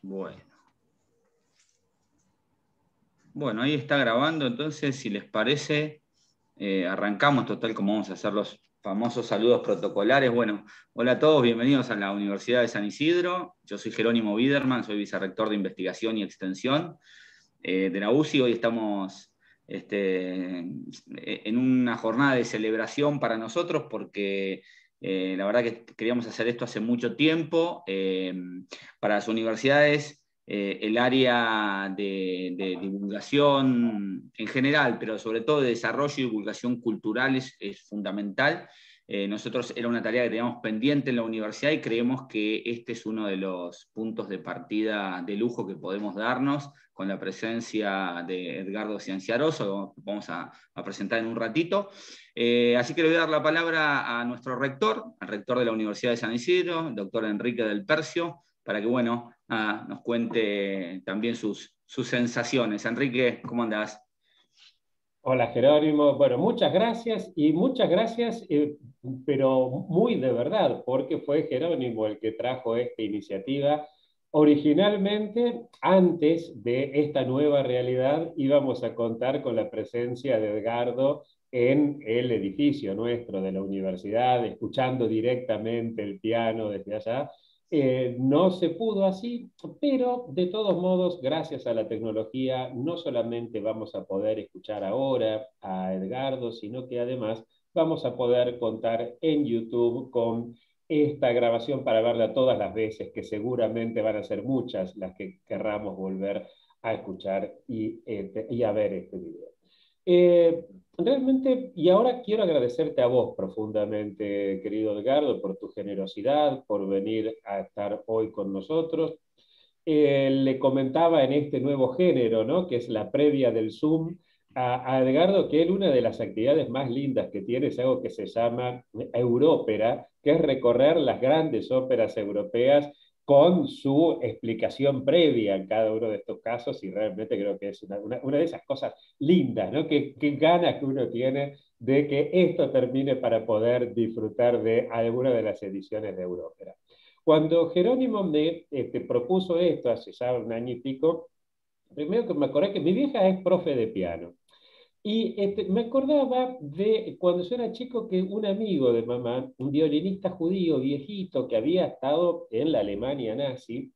Bueno. Bueno, ahí está grabando, entonces, si les parece, arrancamos, total, como vamos a hacer los famosos saludos protocolares. Bueno, hola a todos, bienvenidos a la Universidad de San Isidro. Yo soy Jerónimo Biderman, soy vicerrector de Investigación y Extensión de la UCI. Hoy estamos en una jornada de celebración para nosotros porque la verdad que queríamos hacer esto hace mucho tiempo. Para las universidades, el área de divulgación en general, pero sobre todo de desarrollo y divulgación cultural es fundamental. Nosotros era una tarea que teníamos pendiente en la universidad y creemos que este es uno de los puntos de partida de lujo que podemos darnos con la presencia de Edgardo Cianciaroso, que vamos a presentar en un ratito. Así que le voy a dar la palabra a nuestro rector, al rector de la Universidad de San Isidro, el doctor Enrique del Percio, para que nos cuente también sus sensaciones. Enrique, ¿cómo andás? Hola Jerónimo, bueno, muchas gracias, pero muy de verdad, porque fue Jerónimo el que trajo esta iniciativa. Originalmente, antes de esta nueva realidad, íbamos a contar con la presencia de Edgardo en el edificio nuestro de la universidad, escuchando directamente el piano desde allá. No se pudo así, pero de todos modos, gracias a la tecnología, no solamente vamos a poder escuchar ahora a Edgardo, sino que además vamos a poder contar en YouTube con esta grabación para verla todas las veces, que seguramente van a ser muchas las que querramos volver a escuchar y a ver este video. Eh, Realmente, y ahora quiero agradecerte a vos profundamente, querido Edgardo, por tu generosidad, por venir a estar hoy con nosotros. Le comentaba en este nuevo género, ¿no? Que es la previa del Zoom, a Edgardo que él una de las actividades más lindas que tiene es algo que se llama Európera, que es recorrer las grandes óperas europeas con su explicación previa en cada uno de estos casos, y realmente creo que es una de esas cosas lindas, ¿no? Que ganas que uno tiene de que esto termine para poder disfrutar de alguna de las ediciones de Európera. Cuando Jerónimo me propuso esto hace ya un año y pico, primero que me acordé que mi vieja es profe de piano. Y me acordaba de cuando yo era chico que un amigo de mamá, un violinista judío viejito que había estado en la Alemania nazi,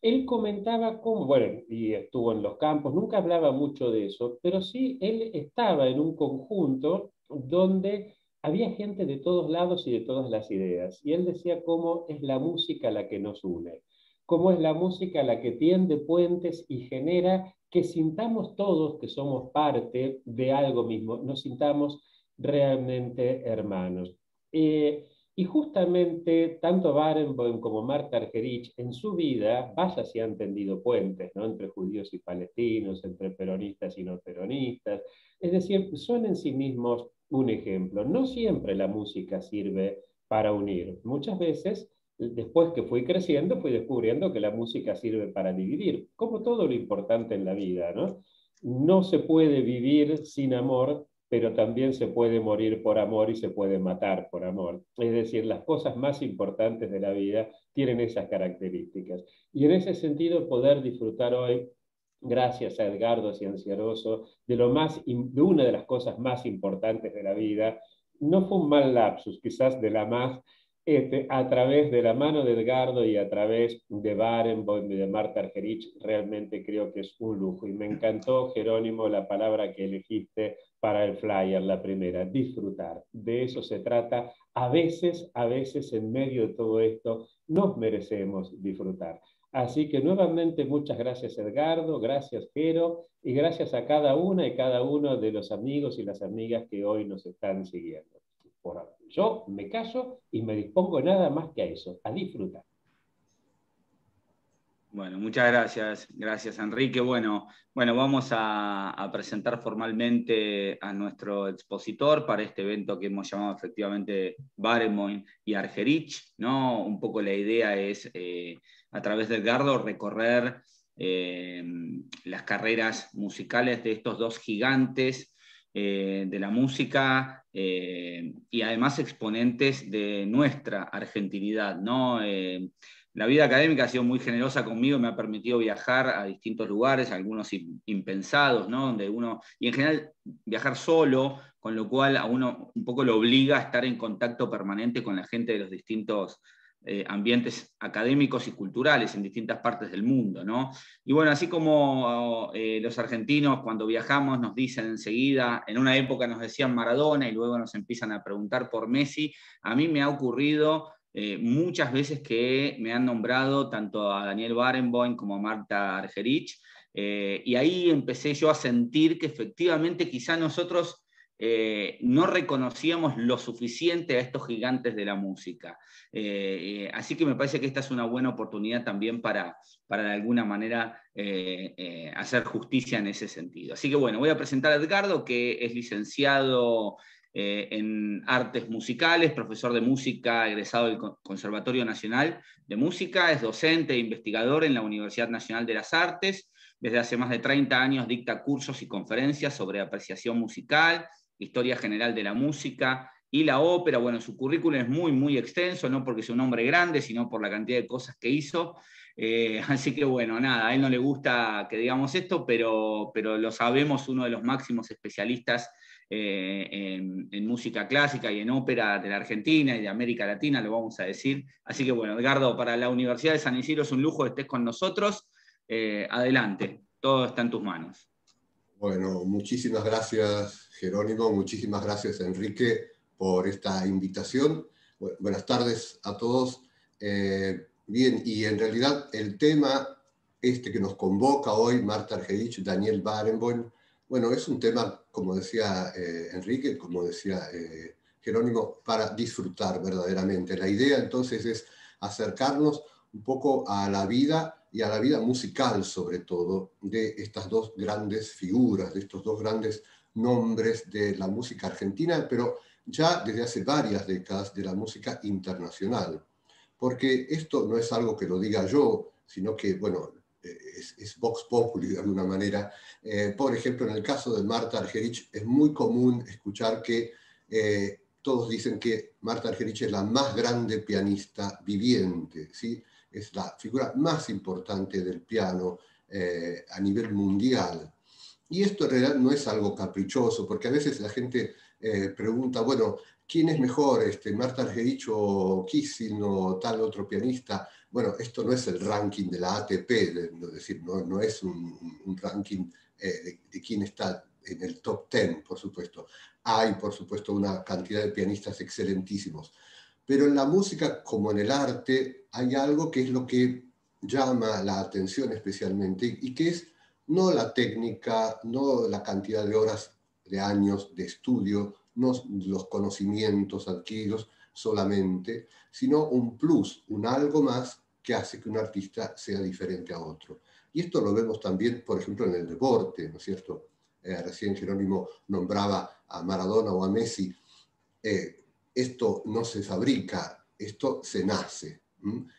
él comentaba cómo, bueno, y estuvo en los campos, nunca hablaba mucho de eso, pero sí él estaba en un conjunto donde había gente de todos lados y de todas las ideas. Y él decía cómo es la música la que nos une, cómo es la música la que tiende puentes y genera que sintamos todos que somos parte de algo mismo, nos sintamos realmente hermanos. Y justamente tanto Barenboim como Marta Argerich en su vida, vaya si han tendido puentes, ¿no? Entre judíos y palestinos, entre peronistas y no peronistas. Es decir, son en sí mismos un ejemplo. No siempre la música sirve para unir. Muchas veces, después que fui creciendo, fui descubriendo que la música sirve para dividir, como todo lo importante en la vida, ¿no? No se puede vivir sin amor, pero también se puede morir por amor y se puede matar por amor. Es decir, las cosas más importantes de la vida tienen esas características. Y en ese sentido, poder disfrutar hoy, gracias a Edgardo Cianciaroso, de una de las cosas más importantes de la vida, no fue un mal lapsus, quizás de la más a través de la mano de Edgardo y a través de Barenboim y de Marta Argerich, realmente creo que es un lujo. Y me encantó, Jerónimo, la palabra que elegiste para el flyer, la primera, disfrutar. De eso se trata. A veces en medio de todo esto, nos merecemos disfrutar. Así que nuevamente muchas gracias Edgardo, gracias Jero y gracias a cada una y cada uno de los amigos y las amigas que hoy nos están siguiendo. Yo me callo y me dispongo nada más que a eso, a disfrutar. Bueno, muchas gracias Enrique. Bueno, vamos a presentar formalmente a nuestro expositor para este evento que hemos llamado efectivamente Barenboim y Argerich, ¿no? Un poco la idea es, a través del Edgardo, recorrer las carreras musicales de estos dos gigantes de la música y además exponentes de nuestra argentinidad, ¿no? La vida académica ha sido muy generosa conmigo, me ha permitido viajar a distintos lugares, algunos impensados, ¿no? Donde uno, y en general viajar solo, con lo cual a uno un poco lo obliga a estar en contacto permanente con la gente de los distintos ambientes académicos y culturales en distintas partes del mundo, ¿no? Y bueno, así como los argentinos cuando viajamos nos dicen enseguida, en una época nos decían Maradona y luego nos empiezan a preguntar por Messi, a mí me ha ocurrido muchas veces que me han nombrado tanto a Daniel Barenboim como a Marta Argerich, y ahí empecé yo a sentir que efectivamente quizá nosotros no reconocíamos lo suficiente a estos gigantes de la música. Así que me parece que esta es una buena oportunidad también para de alguna manera hacer justicia en ese sentido. Así que bueno, voy a presentar a Edgardo, que es licenciado en artes musicales, profesor de música, egresado del Conservatorio Nacional de Música, es docente e investigador en la Universidad Nacional de las Artes. Desde hace más de 30 años dicta cursos y conferencias sobre apreciación musical, historia general de la música y la ópera. Bueno, su currículum es muy, muy extenso, no porque sea un hombre grande, sino por la cantidad de cosas que hizo. Así que bueno, nada, a él no le gusta que digamos esto, pero lo sabemos, uno de los máximos especialistas en música clásica y en ópera de la Argentina y de América Latina, lo vamos a decir. Así que bueno, Edgardo, para la Universidad de San Isidro es un lujo que estés con nosotros. Adelante, todo está en tus manos. Bueno, muchísimas gracias, Jerónimo, muchísimas gracias, Enrique, por esta invitación. Buenas tardes a todos. Bien, y en realidad el tema que nos convoca hoy, Marta Argerich, Daniel Barenboim, bueno, es un tema, como decía Enrique, como decía Jerónimo, para disfrutar verdaderamente. La idea entonces es acercarnos un poco a la vida y a la vida musical, sobre todo, de estas dos grandes figuras, de estos dos grandes nombres de la música argentina, pero ya desde hace varias décadas de la música internacional. Porque esto no es algo que lo diga yo, sino que, bueno, es vox populi de alguna manera. Por ejemplo, en el caso de Marta Argerich es muy común escuchar que todos dicen que Marta Argerich es la más grande pianista viviente, ¿sí? Es la figura más importante del piano a nivel mundial. Y esto en realidad no es algo caprichoso, porque a veces la gente pregunta, bueno, ¿quién es mejor, Marta Argerich o Kissing o tal otro pianista? Bueno, esto no es el ranking de la ATP, es decir, no es un ranking de quién está en el top 10, por supuesto. Hay, por supuesto, una cantidad de pianistas excelentísimos. Pero en la música, como en el arte, hay algo que es lo que llama la atención especialmente, y que es no la técnica, no la cantidad de horas, de años de estudio, no los conocimientos adquiridos solamente, sino un plus, un algo más que hace que un artista sea diferente a otro. Y esto lo vemos también, por ejemplo, en el deporte, ¿no es cierto? Recién Jerónimo nombraba a Maradona o a Messi. Esto no se fabrica, esto se nace.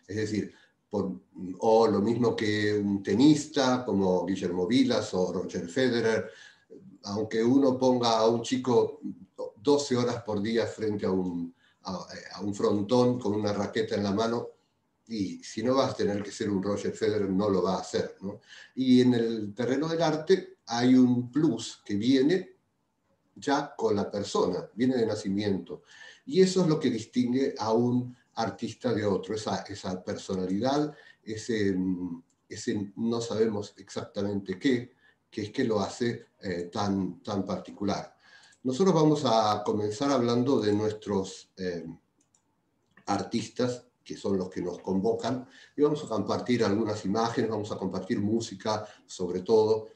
Es decir, o lo mismo que un tenista como Guillermo Vilas o Roger Federer, aunque uno ponga a un chico 12 horas por día frente a un frontón con una raqueta en la mano, y si no vas a tener que ser un Roger Federer, no lo va a hacer, ¿no? Y en el terreno del arte hay un plus que viene ya con la persona, viene de nacimiento. Y eso es lo que distingue a un artista de otro, esa personalidad, ese no sabemos exactamente qué, que es que lo hace tan particular. Nosotros vamos a comenzar hablando de nuestros artistas, que son los que nos convocan, y vamos a compartir algunas imágenes, vamos a compartir música sobre todo.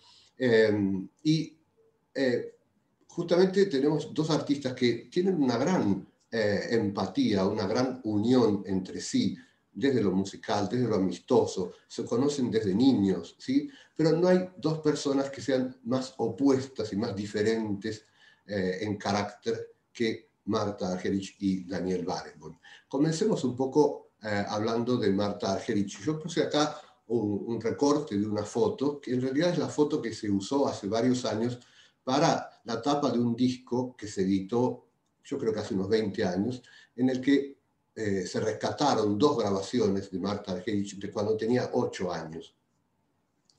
Justamente tenemos dos artistas que tienen una gran empatía, una gran unión entre sí, desde lo musical, desde lo amistoso, se conocen desde niños, ¿sí? Pero no hay dos personas que sean más opuestas y más diferentes en carácter que Marta Argerich y Daniel Barenboim. Comencemos un poco hablando de Marta Argerich. Yo puse acá un recorte de una foto, que en realidad es la foto que se usó hace varios años para la tapa de un disco que se editó, yo creo que hace unos 20 años, en el que se rescataron 2 grabaciones de Marta Argerich de cuando tenía 8 años.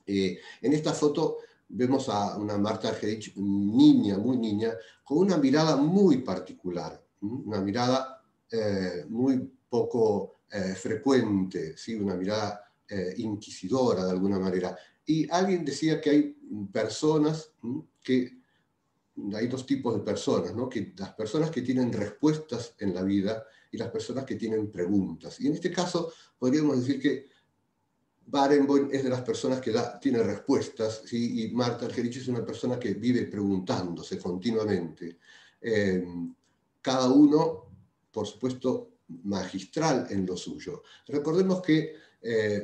En esta foto vemos a una Marta Argerich niña, muy niña, con una mirada muy particular, una mirada muy poco frecuente, ¿sí? Una mirada inquisidora de alguna manera. Y alguien decía que hay personas hay 2 tipos de personas, ¿no? Que las personas que tienen respuestas en la vida y las personas que tienen preguntas. Y en este caso podríamos decir que Barenboim es de las personas que tiene respuestas, ¿sí? Y Marta Argerich es una persona que vive preguntándose continuamente. Cada uno, por supuesto, magistral en lo suyo. Recordemos que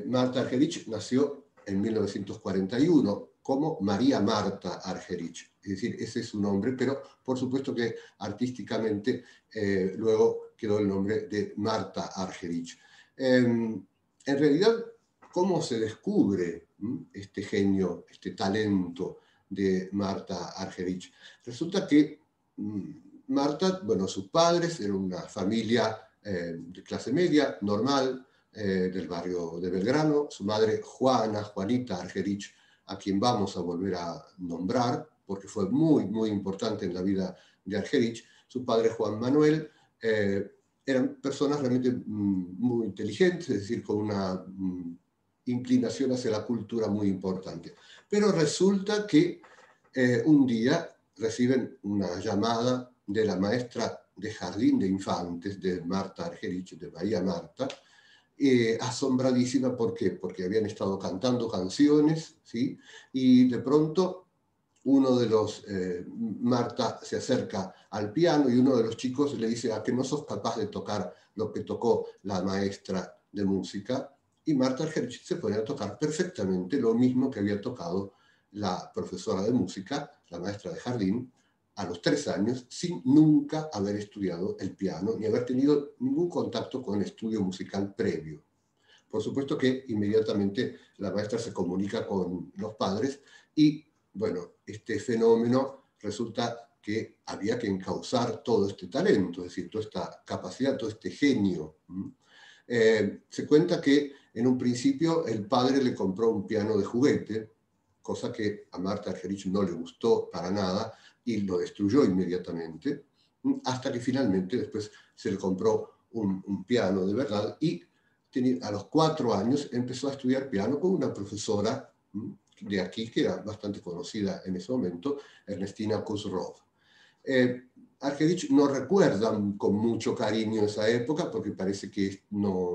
Marta Argerich nació en 1941 como María Marta Argerich. Es decir, ese es su nombre, pero por supuesto que artísticamente luego quedó el nombre de Marta Argerich. En realidad, ¿cómo se descubre este genio, este talento de Marta Argerich? Resulta que Marta, bueno, sus padres eran una familia de clase media, normal, del barrio de Belgrano. Su madre, Juanita Argerich, a quien vamos a volver a nombrar, porque fue muy, muy importante en la vida de Argerich. Su padre, Juan Manuel, eran personas realmente muy inteligentes, es decir, con una inclinación hacia la cultura muy importante. Pero resulta que un día reciben una llamada de la maestra de jardín de infantes de Marta Argerich, de María Marta, asombradísima. ¿Por qué? Porque habían estado cantando canciones, ¿sí? Y de pronto Marta se acerca al piano y uno de los chicos le dice: ¿a que no sos capaz de tocar lo que tocó la maestra de música? Y Marta Argerich se pone a tocar perfectamente lo mismo que había tocado la profesora de música, la maestra de jardín, a los 3 años, sin nunca haber estudiado el piano, ni haber tenido ningún contacto con el estudio musical previo. Por supuesto que inmediatamente la maestra se comunica con los padres y, bueno, este fenómeno resulta que había que encauzar todo este talento, es decir, toda esta capacidad, todo este genio. Se cuenta que en un principio el padre le compró un piano de juguete, cosa que a Marta Argerich no le gustó para nada y lo destruyó inmediatamente, hasta que finalmente después se le compró un piano de verdad y a los 4 años empezó a estudiar piano con una profesora de aquí que era bastante conocida en ese momento, Ernestina Kusrov. Argerich no recuerda con mucho cariño esa época porque parece que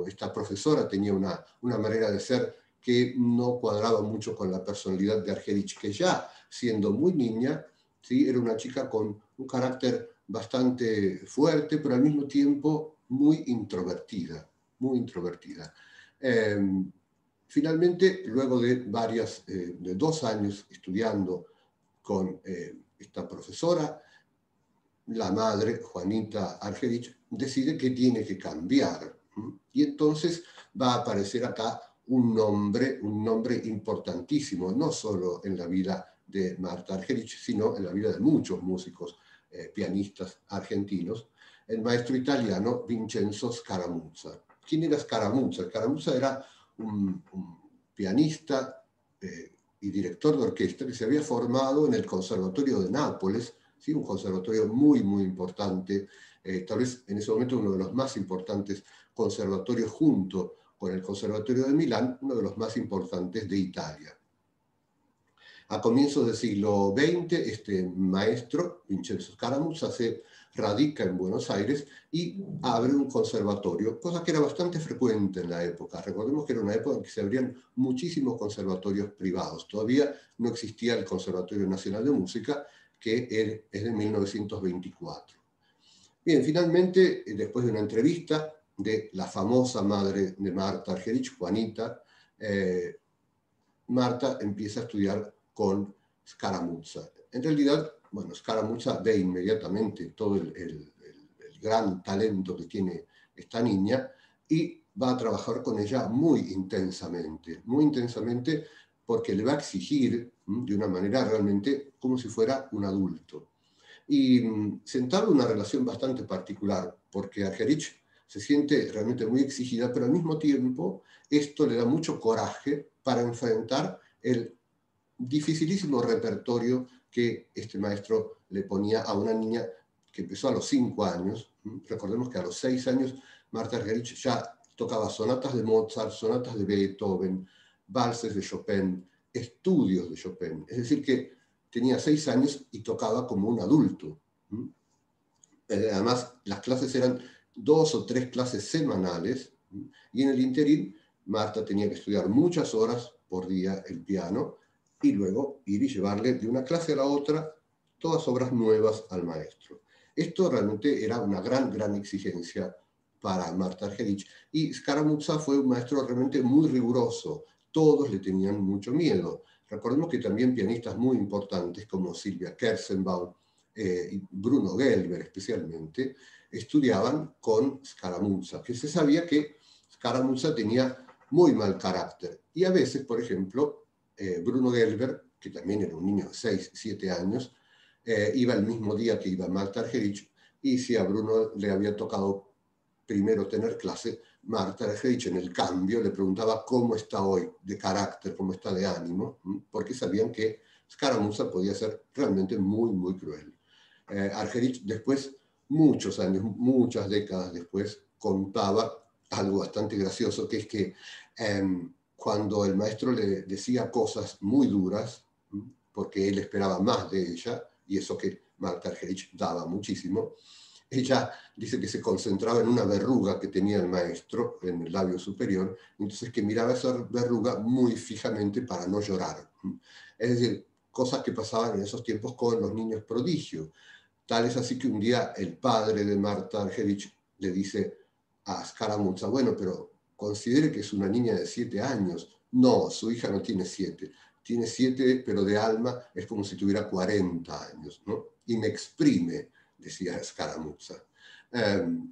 esta profesora tenía una manera de ser que no cuadraba mucho con la personalidad de Argerich, que ya siendo muy niña, ¿sí? Era una chica con un carácter bastante fuerte, pero al mismo tiempo muy introvertida, muy introvertida. Finalmente, luego de 2 años estudiando con esta profesora, la madre, Juanita Argerich, decide que tiene que cambiar. Y entonces va a aparecer acá un nombre importantísimo, no solo en la vida de Marta Argerich, sino en la vida de muchos músicos pianistas argentinos, el maestro italiano Vincenzo Scaramuzza. ¿Quién era Scaramuzza? Scaramuzza era un pianista y director de orquesta que se había formado en el Conservatorio de Nápoles, ¿sí? Un conservatorio muy, muy importante, tal vez en ese momento uno de los más importantes conservatorios, junto con el Conservatorio de Milán, uno de los más importantes de Italia. A comienzos del siglo XX, este maestro, Vincenzo Scaramuzza, se radica en Buenos Aires y abre un conservatorio, cosa que era bastante frecuente en la época. Recordemos que era una época en que se abrían muchísimos conservatorios privados. Todavía no existía el Conservatorio Nacional de Música, que es de 1924. Bien, finalmente, después de una entrevista de la famosa madre de Marta Argerich, Juanita, Marta empieza a estudiar con Scaramuzza. En realidad, bueno, Scaramuzza ve inmediatamente todo el gran talento que tiene esta niña y va a trabajar con ella muy intensamente porque le va a exigir de una manera realmente como si fuera un adulto. Y se entabla una relación bastante particular, porque Argerich se siente realmente muy exigida, pero al mismo tiempo esto le da mucho coraje para enfrentar el dificilísimo repertorio que este maestro le ponía a una niña que empezó a los 5 años. Recordemos que a los 6 años Martha Argerich ya tocaba sonatas de Mozart, sonatas de Beethoven, valses de Chopin, estudios de Chopin. Es decir, que tenía 6 años y tocaba como un adulto. Además, las clases eran 2 o 3 clases semanales, y en el interín Marta tenía que estudiar muchas horas por día el piano y luego ir y llevarle de una clase a la otra todas obras nuevas al maestro. Esto realmente era una gran exigencia para Marta Argerich, y Scaramuzza fue un maestro realmente muy riguroso. Todos le tenían mucho miedo. Recordemos que también pianistas muy importantes como Silvia Kersenbaum y Bruno Gelber especialmente, estudiaban con Scaramuzza, que se sabía que Scaramuzza tenía muy mal carácter. Y a veces, por ejemplo, Bruno Gelber, que también era un niño de 6, 7 años, iba el mismo día que iba Marta Argerich, y si a Bruno le había tocado primero tener clase, Marta Argerich en el cambio le preguntaba cómo está hoy de carácter, cómo está de ánimo, porque sabían que Scaramuzza podía ser realmente muy cruel. Argerich después, muchos años, muchas décadas después, contaba algo bastante gracioso, que es que cuando el maestro le decía cosas muy duras, porque él esperaba más de ella, y eso que Marta Argerich daba muchísimo, ella dice que se concentraba en una verruga que tenía el maestro en el labio superior, entonces que miraba esa verruga muy fijamente para no llorar. Es decir, cosas que pasaban en esos tiempos con los niños prodigio. Tal es así que un día el padre de Marta Argerich le dice a Scaramuzza: bueno, pero considere que es una niña de 7 años. No, su hija no tiene 7. Tiene 7, pero de alma es como si tuviera 40 años, ¿no? Y me exprime, decía Scaramuzza.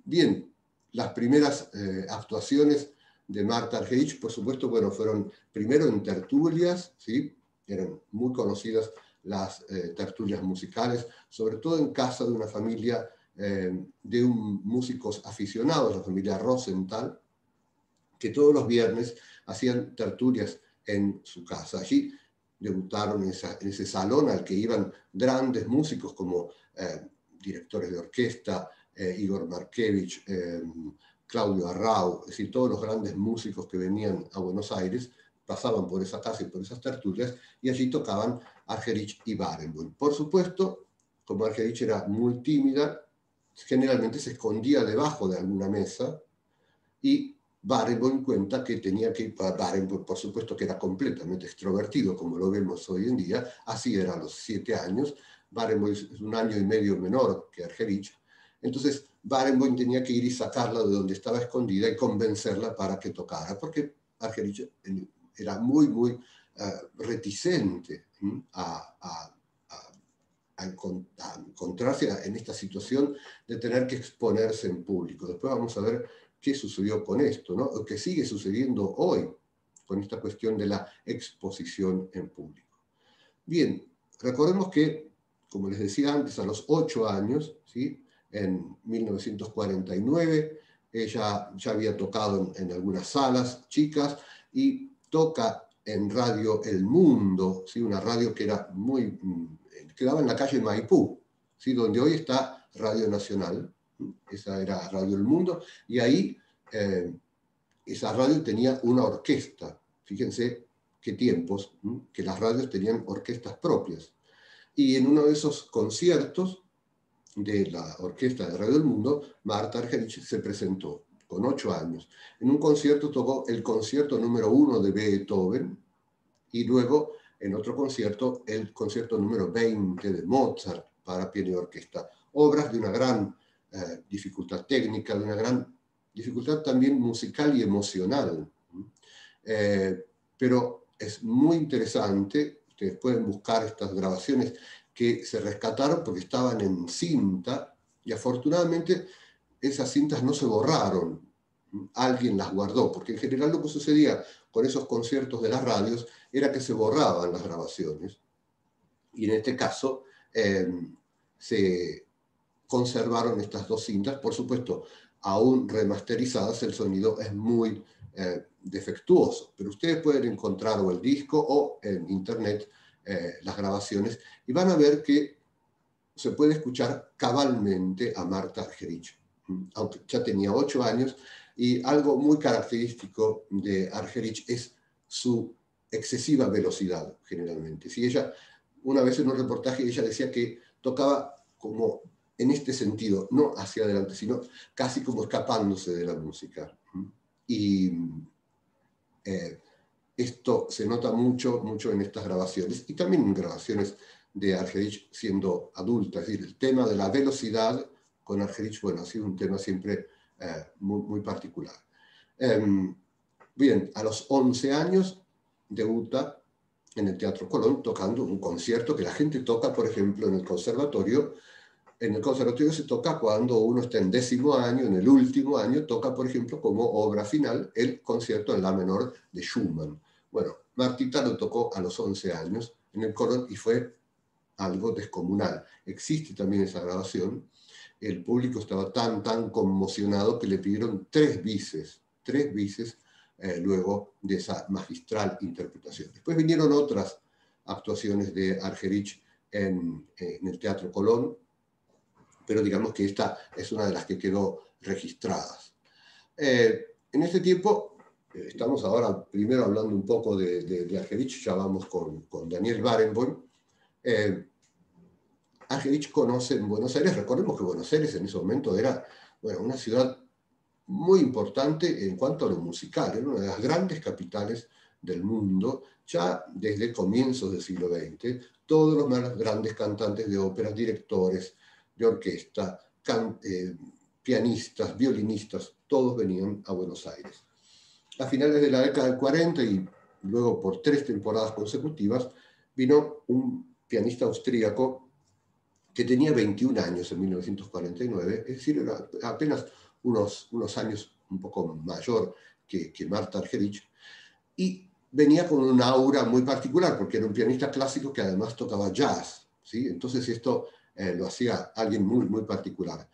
Bien, las primeras actuaciones de Marta Argerich, por supuesto, bueno, fueron primero en tertulias, ¿sí? Eran muy conocidas las tertulias musicales, sobre todo en casa de una familia de músicos aficionados, la familia Rosenthal, que todos los viernes hacían tertulias en su casa. Allí debutaron en ese salón al que iban grandes músicos como directores de orquesta, Igor Markevich, Claudio Arrau, es decir, todos los grandes músicos que venían a Buenos Aires pasaban por esa casa y por esas tertulias, y allí tocaban Argerich y Barenboim. Por supuesto, como Argerich era muy tímida, generalmente se escondía debajo de alguna mesa, y Barenboim cuenta que tenía que ir para Barenboim, por supuesto que era completamente extrovertido, como lo vemos hoy en día, así era a los 7 años, Barenboim es 1 año y medio menor que Argerich, entonces Barenboim tenía que ir y sacarla de donde estaba escondida y convencerla para que tocara, porque Argerich era muy reticente a encontrarse en esta situación de tener que exponerse en público. Después vamos a ver qué sucedió con esto, ¿no? O qué sigue sucediendo hoy con esta cuestión de la exposición en público. Bien, recordemos que, como les decía antes, a los 8 años, ¿sí? En 1949, ella ya había tocado en algunas salas chicas y toca en Radio El Mundo, ¿sí? Una radio que era quedaba en la calle Maipú, ¿sí? Donde hoy está Radio Nacional. Esa era Radio El Mundo, y ahí esa radio tenía una orquesta. Fíjense qué tiempos, que las radios tenían orquestas propias. Y en uno de esos conciertos de la orquesta de Radio del Mundo, Marta Argerich se presentó con 8 años. En un concierto tocó el concierto número 1 de Beethoven, y luego en otro concierto el concierto número 20 de Mozart para piano y orquesta. Obras de una gran dificultad técnica, de una gran dificultad también musical y emocional. Pero es muy interesante, ustedes pueden buscar estas grabaciones que se rescataron porque estaban en cinta, y afortunadamente esas cintas no se borraron, alguien las guardó, porque en general lo que sucedía con esos conciertos de las radios era que se borraban las grabaciones, Y en este caso se conservaron estas dos cintas. Por supuesto, aún remasterizadas, el sonido es muy defectuoso, pero ustedes pueden encontrar o el disco o en internet las grabaciones y van a ver que se puede escuchar cabalmente a Marta Argerich, aunque ya tenía 8 años, y algo muy característico de Argerich es su excesiva velocidad, generalmente. Si ella, una vez en un reportaje, ella decía que tocaba como en este sentido, no hacia adelante, sino casi como escapándose de la música. Y esto se nota mucho, mucho en estas grabaciones, y también en grabaciones de Argerich siendo adulta. Es decir, el tema de la velocidad con Argerich, bueno, ha sido un tema siempre muy, muy particular. Bien, a los 11 años debuta en el Teatro Colón tocando un concierto que la gente toca, por ejemplo, en el conservatorio. En el conservatorio se toca cuando uno está en 10º año, en el último año, toca, por ejemplo, como obra final, el concierto en la menor de Schumann. Bueno, Martita lo tocó a los 11 años en el Colón y fue algo descomunal. Existe también esa grabación. El público estaba tan conmocionado que le pidieron 3 bises luego de esa magistral interpretación. Después vinieron otras actuaciones de Argerich en el Teatro Colón, pero digamos que esta es una de las que quedó registradas. En este tiempo, estamos ahora primero hablando un poco de Argerich, ya vamos con Daniel Barenboim. Argerich conoce en Buenos Aires, recordemos que Buenos Aires en ese momento era, bueno, una ciudad muy importante en cuanto a lo musical, era una de las grandes capitales del mundo, ya desde comienzos del siglo XX, todos los más grandes cantantes de ópera, directores de orquesta, pianistas, violinistas, todos venían a Buenos Aires. A finales de la década del 40 y luego por 3 temporadas consecutivas, vino un pianista austríaco que tenía 21 años en 1949, es decir, era apenas unos años un poco mayor que Marta Argerich, y venía con un aura muy particular, porque era un pianista clásico que además tocaba jazz, ¿sí? Entonces esto lo hacía alguien muy, muy particular.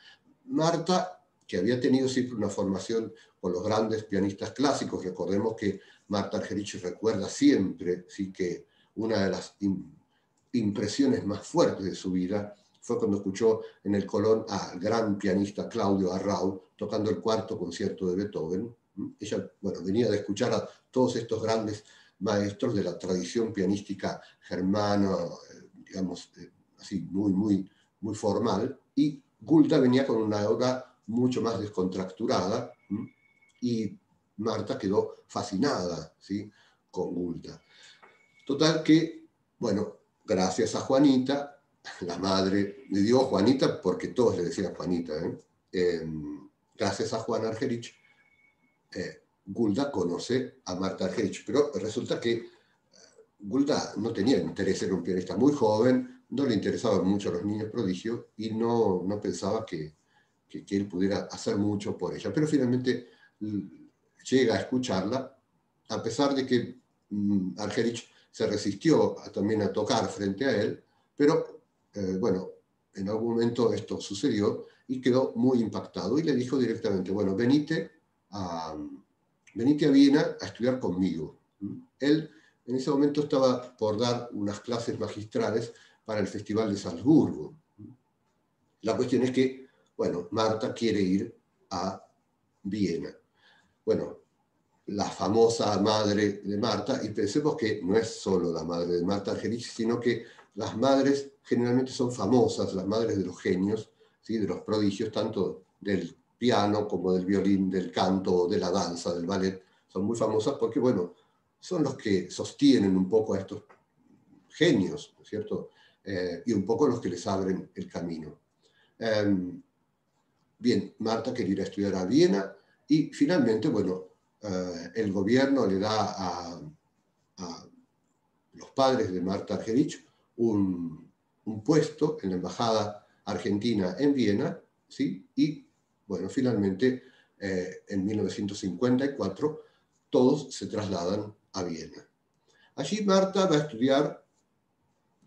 Marta, que había tenido siempre una formación con los grandes pianistas clásicos, recordemos que Marta Argerich recuerda siempre, ¿sí?, que una de las impresiones más fuertes de su vida fue cuando escuchó en el Colón al gran pianista Claudio Arrau tocando el 4º concierto de Beethoven. Ella, bueno, venía de escuchar a todos estos grandes maestros de la tradición pianística germana, digamos, así, muy, muy, muy formal, y Gulda venía con una obra mucho más descontracturada, y Marta quedó fascinada, ¿sí?, con Gulda. Total que, bueno, gracias a Juanita, la madre, le digo Juanita porque todos le decían Juanita, gracias a Juan Argerich, Gulda conoce a Marta Argerich, pero resulta que Gulda no tenía interés, era un pianista muy joven, no le interesaban mucho los niños prodigios y no pensaba que él pudiera hacer mucho por ella, pero finalmente llega a escucharla, a pesar de que Argerich se resistió también a tocar frente a él, pero bueno, en algún momento esto sucedió y quedó muy impactado y le dijo directamente, bueno, venite a Viena a estudiar conmigo. Él en ese momento estaba por dar unas clases magistrales para el Festival de Salzburgo. La cuestión es que, bueno, Marta quiere ir a Viena. Bueno, la famosa madre de Marta, y pensemos que no es solo la madre de Marta Argerich, sino que las madres generalmente son famosas, las madres de los genios, ¿sí?, de los prodigios, tanto del piano como del violín, del canto, de la danza, del ballet, son muy famosas porque, bueno, son los que sostienen un poco a estos genios, ¿no es cierto?, y un poco los que les abren el camino. Bien, Marta quería ir a estudiar a Viena y finalmente, bueno, el gobierno le da a los padres de Marta Argerich un puesto en la embajada argentina en Viena, ¿sí? Y bueno, finalmente en 1954 todos se trasladan a Viena. Allí Marta va a estudiar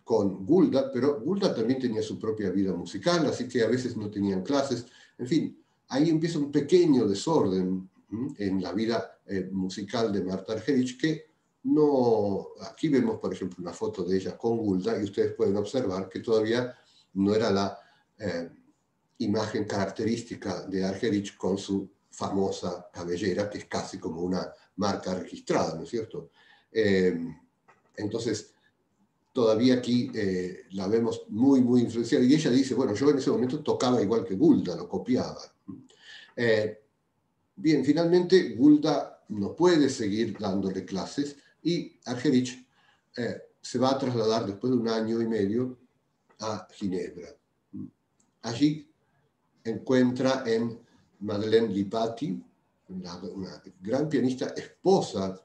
con Gulda, pero Gulda también tenía su propia vida musical, así que a veces no tenían clases. En fin, ahí empieza un pequeño desorden en la vida musical de Marta Argerich, que no... Aquí vemos, por ejemplo, una foto de ella con Gulda, y ustedes pueden observar que todavía no era la imagen característica de Argerich con su famosa cabellera, que es casi como una marca registrada, ¿no es cierto? Entonces, todavía aquí la vemos muy, muy influenciada. Y ella dice, bueno, yo en ese momento tocaba igual que Gulda, lo copiaba. Bien, finalmente Gulda no puede seguir dándole clases y Argerich se va a trasladar después de 1 año y medio a Ginebra. Allí encuentra en Madeleine Lipati, una gran pianista, esposa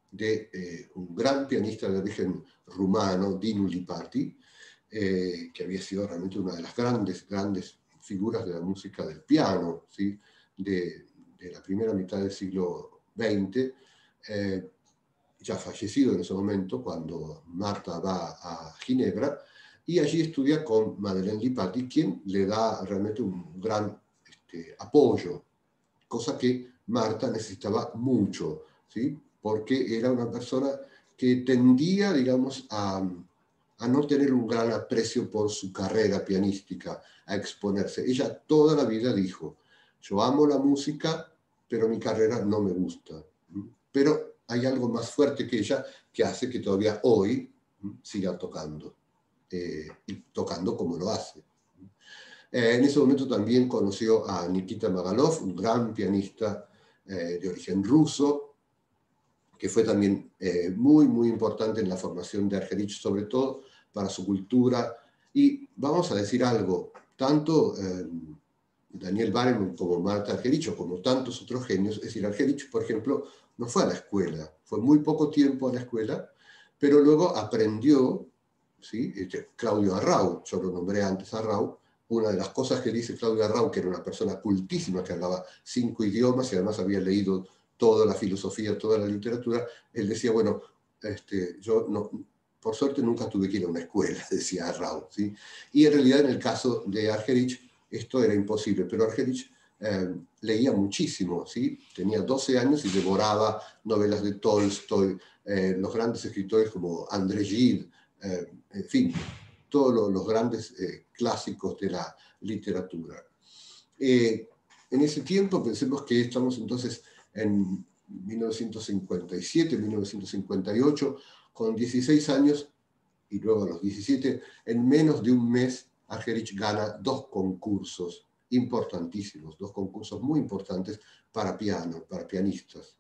de un gran pianista de origen rumano, Dinu Lipati, que había sido realmente una de las grandes figuras de la música del piano, ¿sí? de la primera mitad del siglo XX, ya fallecido en ese momento cuando Marta va a Ginebra, y allí estudia con Madeleine Lipati, quien le da realmente un gran apoyo, cosa que Marta necesitaba mucho, ¿sí? Porque era una persona que tendía, digamos, a no tener un gran aprecio por su carrera pianística, a exponerse. Ella toda la vida dijo, yo amo la música, pero mi carrera no me gusta. Pero hay algo más fuerte que ella que hace que todavía hoy siga tocando, y tocando como lo hace. En ese momento también conoció a Nikita Magalov, un gran pianista de origen ruso, que fue también muy, muy importante en la formación de Argerich, sobre todo para su cultura. Y vamos a decir algo, tanto Daniel Barenboim como Marta Argerich, o como tantos otros genios, es decir, Argerich, por ejemplo, no fue a la escuela, fue muy poco tiempo a la escuela, pero luego aprendió, ¿sí? Claudio Arrau, yo lo nombré antes a Arrau, una de las cosas que dice Claudio Arrau, que era una persona cultísima, que hablaba 5 idiomas y además había leído toda la filosofía, toda la literatura, él decía, bueno, yo no, por suerte nunca tuve que ir a una escuela, decía Arrau, ¿sí? Y en realidad en el caso de Argerich esto era imposible, pero Argerich leía muchísimo, ¿sí? Tenía 12 años y devoraba novelas de Tolstoy, los grandes escritores como André Gide, en fin, todos los grandes clásicos de la literatura. En ese tiempo, pensemos que estamos entonces en 1957, 1958, con 16 años, y luego a los 17, en menos de un mes, Argerich gana 2 concursos importantísimos, 2 concursos muy importantes para piano, para pianistas.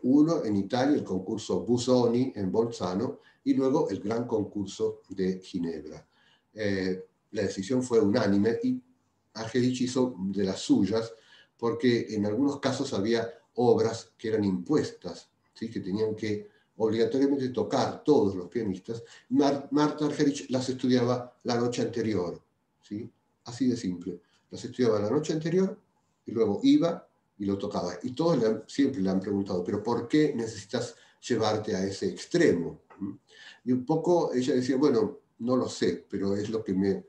Uno en Italia, el concurso Busoni en Bolzano, y luego el gran concurso de Ginebra. La decisión fue unánime y Argerich hizo de las suyas, porque en algunos casos había obras que eran impuestas, ¿sí? Que tenían que obligatoriamente tocar todos los pianistas. Marta Argerich las estudiaba la noche anterior, ¿sí? Así de simple. Las estudiaba la noche anterior y luego iba y lo tocaba. Y todos siempre le han preguntado, ¿pero por qué necesitas llevarte a ese extremo? Y un poco ella decía, bueno, no lo sé, pero es lo que me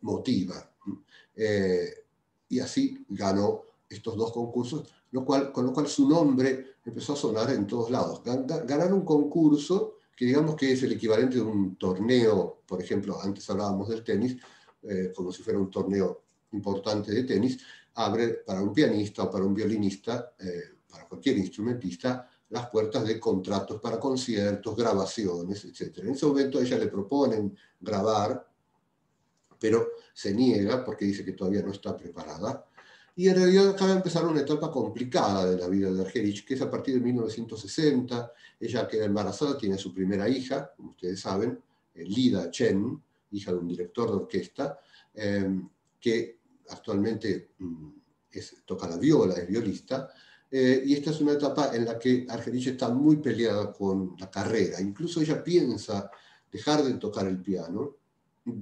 motiva. Y así ganó estos 2 concursos, con lo cual su nombre empezó a sonar en todos lados. Ganar un concurso, que digamos que es el equivalente de un torneo, por ejemplo, antes hablábamos del tenis, como si fuera un torneo importante de tenis, abre para un pianista o para un violinista, para cualquier instrumentista, las puertas de contratos para conciertos, grabaciones, etc. En ese momento a ella le proponen grabar, pero se niega porque dice que todavía no está preparada. Y en realidad acaba de empezar una etapa complicada de la vida de Argerich, que es a partir de 1960. Ella queda embarazada, tiene su primera hija, como ustedes saben, Lida Chen, hija de un director de orquesta, que actualmente toca la viola, es violista. Y esta es una etapa en la que Argerich está muy peleada con la carrera. Incluso ella piensa dejar de tocar el piano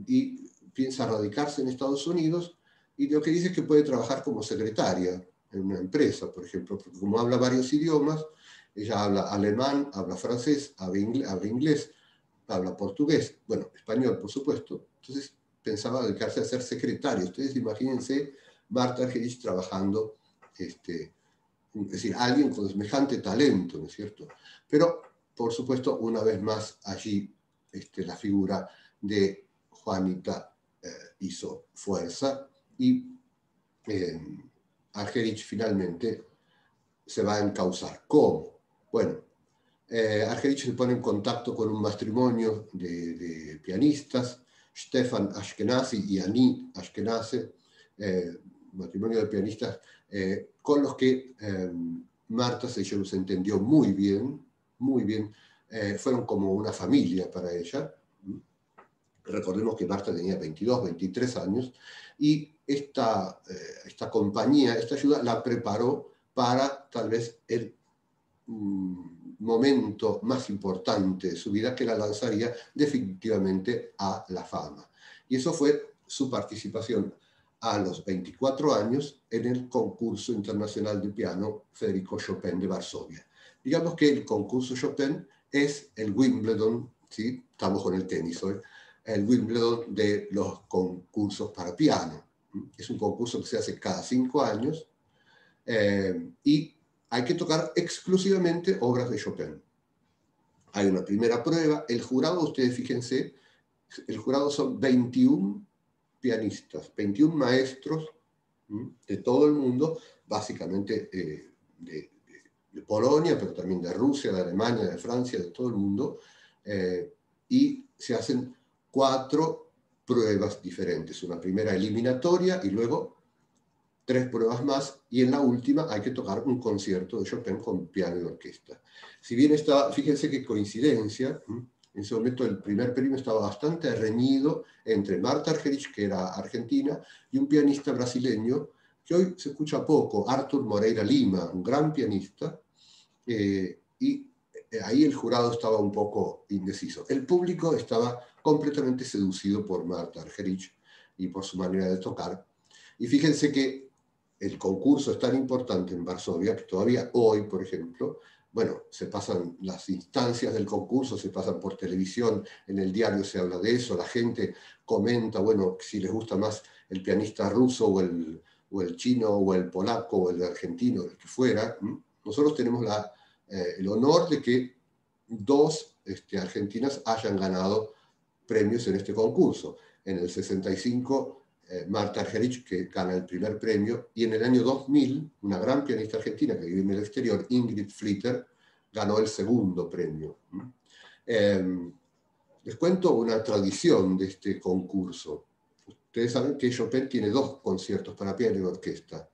y piensa radicarse en Estados Unidos, y lo que dice es que puede trabajar como secretaria en una empresa, por ejemplo, porque como habla varios idiomas, ella habla alemán, habla francés, habla inglés, habla portugués, bueno, español, por supuesto. Entonces pensaba dedicarse a ser secretario. Ustedes imagínense Marta Argerich trabajando, es decir, alguien con semejante talento, ¿no es cierto? Pero, por supuesto, una vez más allí la figura de Juanita hizo fuerza y Argerich finalmente se va a encauzar. ¿Cómo? Bueno, Argerich se pone en contacto con un matrimonio de pianistas, Stefan Ashkenazi y Ani Ashkenazi, matrimonio de pianistas con los que Marta se entendió muy bien, muy bien. Fueron como una familia para ella. Recordemos que Marta tenía 22, 23 años y esta compañía, esta ayuda la preparó para tal vez el momento más importante de su vida, que la lanzaría definitivamente a la fama. Y eso fue su participación a los 24 años en el concurso internacional de piano Federico Chopin de Varsovia. Digamos que el concurso Chopin es el Wimbledon, ¿sí? Estamos con el tenis hoy, el Wimbledon de los concursos para piano. Es un concurso que se hace cada 5 años y hay que tocar exclusivamente obras de Chopin. Hay una primera prueba. El jurado, ustedes fíjense, el jurado son 21 pianistas, 21 maestros de todo el mundo, básicamente de Polonia, pero también de Rusia, de Alemania, de Francia, de todo el mundo, y se hacen 4 pruebas diferentes. Una primera eliminatoria y luego 3 pruebas más, y en la última hay que tocar un concierto de Chopin con piano y orquesta. Si bien estaba, fíjense qué coincidencia, en ese momento el primer premio estaba bastante reñido entre Marta Argerich, que era argentina, y un pianista brasileño, que hoy se escucha poco, Arthur Moreira Lima, un gran pianista, y ahí el jurado estaba un poco indeciso. El público estaba completamente seducido por Marta Argerich y por su manera de tocar. Y fíjense que el concurso es tan importante en Varsovia que todavía hoy, por ejemplo, bueno, se pasan las instancias del concurso, se pasan por televisión, en el diario se habla de eso, la gente comenta, bueno, si les gusta más el pianista ruso o el chino o el polaco o el argentino, el que fuera. Nosotros tenemos el honor de que 2 argentinas hayan ganado premios en este concurso. En el 65, Marta Argerich, que gana el primer premio, y en el año 2000, una gran pianista argentina que vive en el exterior, Ingrid Flitter, ganó el segundo premio. Les cuento una tradición de este concurso. Ustedes saben que Chopin tiene 2 conciertos para piano y orquesta.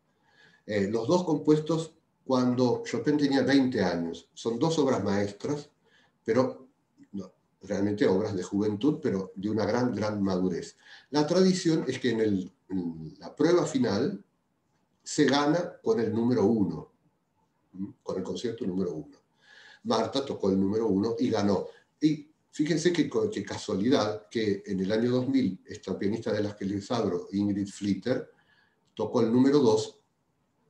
Los 2 compuestos cuando Chopin tenía 20 años. Son 2 obras maestras, pero realmente obras de juventud, pero de una gran madurez. La tradición es que en la prueba final se gana con el número 1, con el concierto número 1. Marta tocó el número 1 y ganó. Y fíjense qué casualidad que en el año 2000, esta pianista de las que les hablo, Ingrid Flitter, tocó el número 2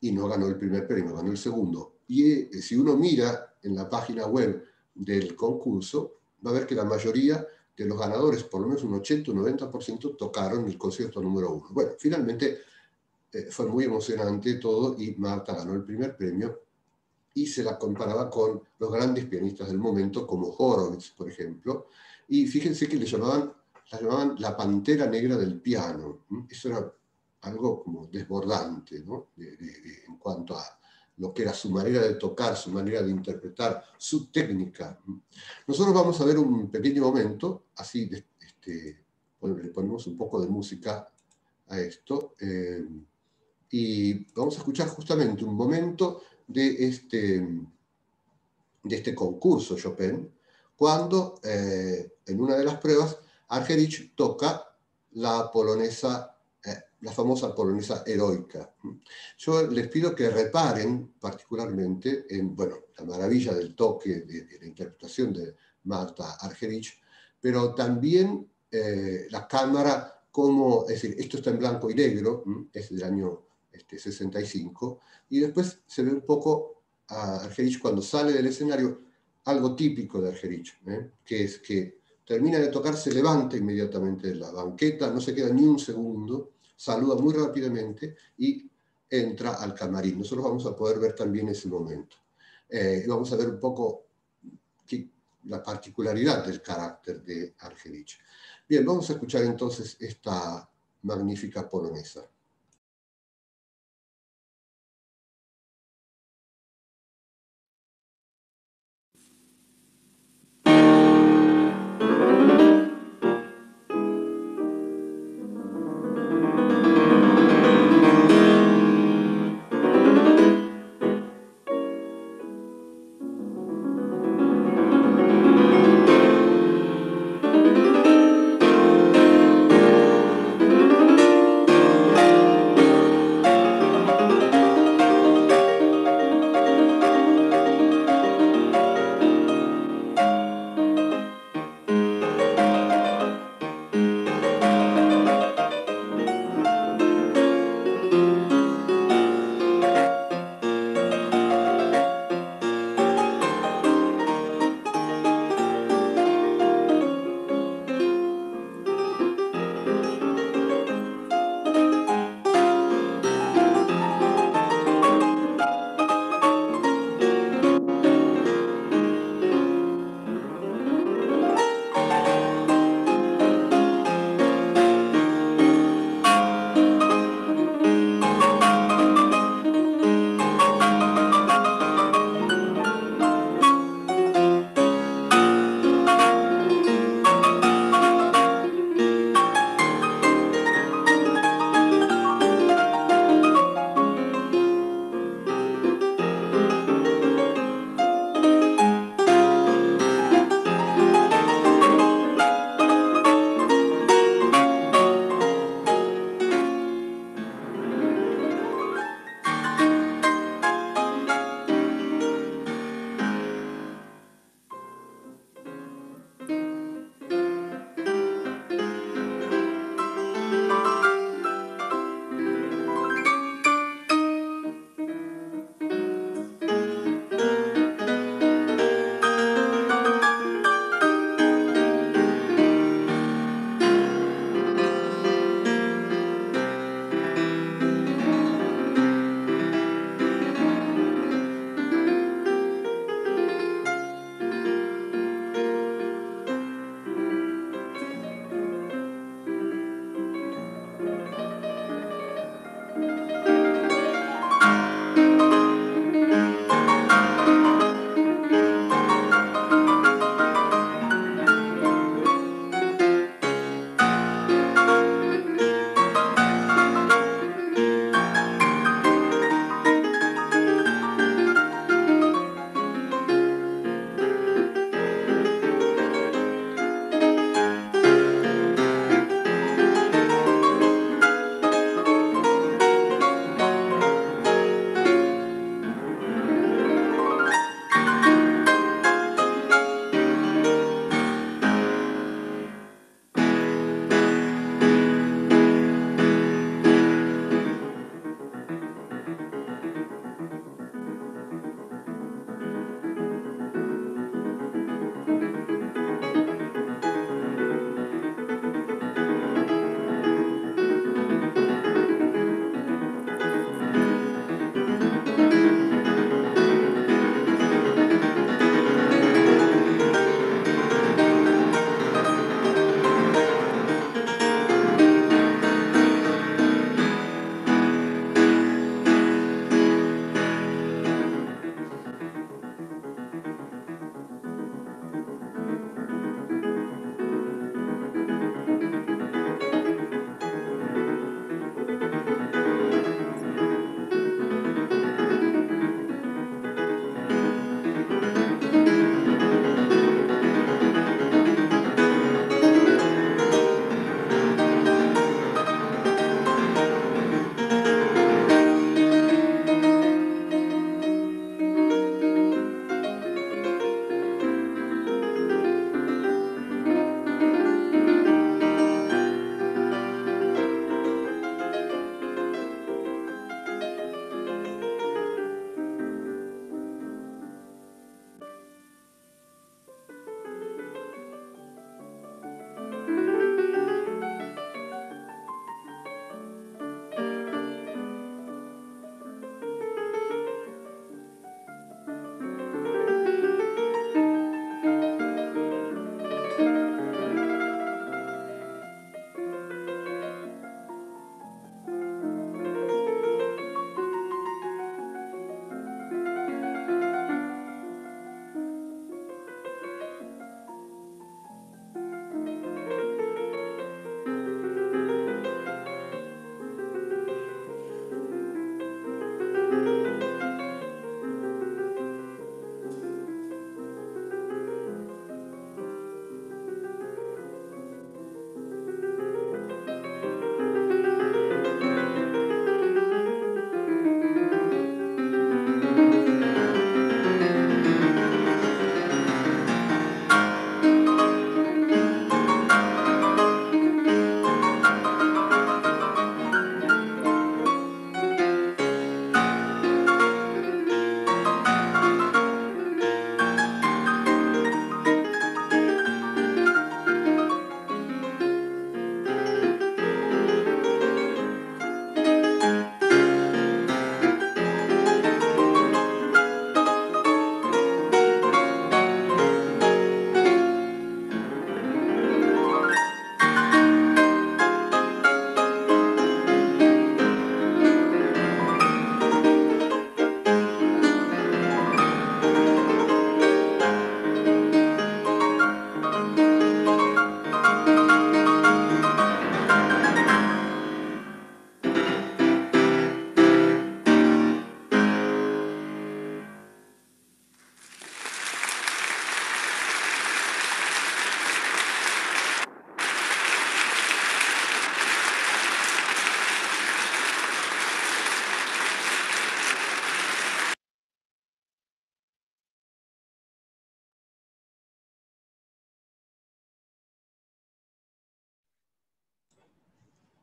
y no ganó el primer premio, ganó el segundo. Y si uno mira en la página web del concurso, va a ver que la mayoría de los ganadores, por lo menos un 80 o 90%, tocaron el concierto número 1. Bueno, finalmente fue muy emocionante todo y Marta ganó el primer premio y se la comparaba con los grandes pianistas del momento, como Horowitz, por ejemplo. Y fíjense que la llamaban la pantera negra del piano. Eso era algo como desbordante, ¿no? En cuanto a lo que era su manera de tocar, su manera de interpretar, su técnica. Nosotros vamos a ver un pequeño momento, así bueno, le ponemos un poco de música a esto, y vamos a escuchar justamente un momento de este concurso Chopin, cuando en una de las pruebas Argerich toca la polonesa, la famosa polonesa heroica. Yo les pido que reparen particularmente en, bueno, la maravilla del toque, de la interpretación de Marta Argerich, pero también la cámara, como, es decir, esto está en blanco y negro, es del año 65, y después se ve un poco a Argerich cuando sale del escenario, algo típico de Argerich, que es que termina de tocar, se levanta inmediatamente de la banqueta, no se queda ni un segundo, saluda muy rápidamente y entra al camarín. Nosotros vamos a poder ver también ese momento. Vamos a ver un poco la particularidad del carácter de Argerich. Bien, vamos a escuchar entonces esta magnífica polonesa.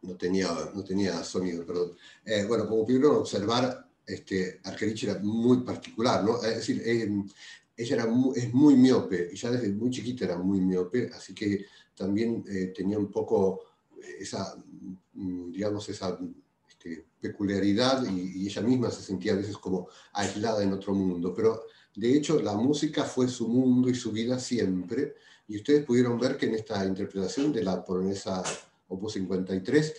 no tenía sonido, perdón. Bueno, como pudieron observar, Argerich era muy particular, ¿no? Es decir, ella es muy miope, y ya desde muy chiquita era muy miope, así que también tenía un poco esa, digamos, esa peculiaridad, y ella misma se sentía a veces como aislada en otro mundo, pero de hecho la música fue su mundo y su vida siempre, y ustedes pudieron ver que en esta interpretación de la polonesa Opus 53,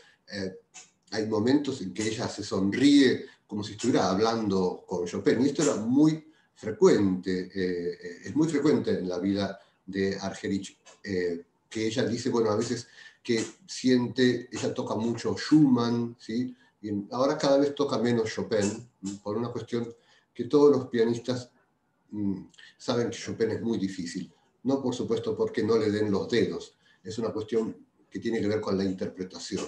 hay momentos en que ella se sonríe como si estuviera hablando con Chopin, y esto era muy frecuente, es muy frecuente en la vida de Argerich, que ella dice, bueno, a veces que siente, ella toca mucho Schumann, ¿sí? Y ahora cada vez toca menos Chopin, por una cuestión que todos los pianistas saben que Chopin es muy difícil, no por supuesto porque no le den los dedos, es una cuestión que tiene que ver con la interpretación.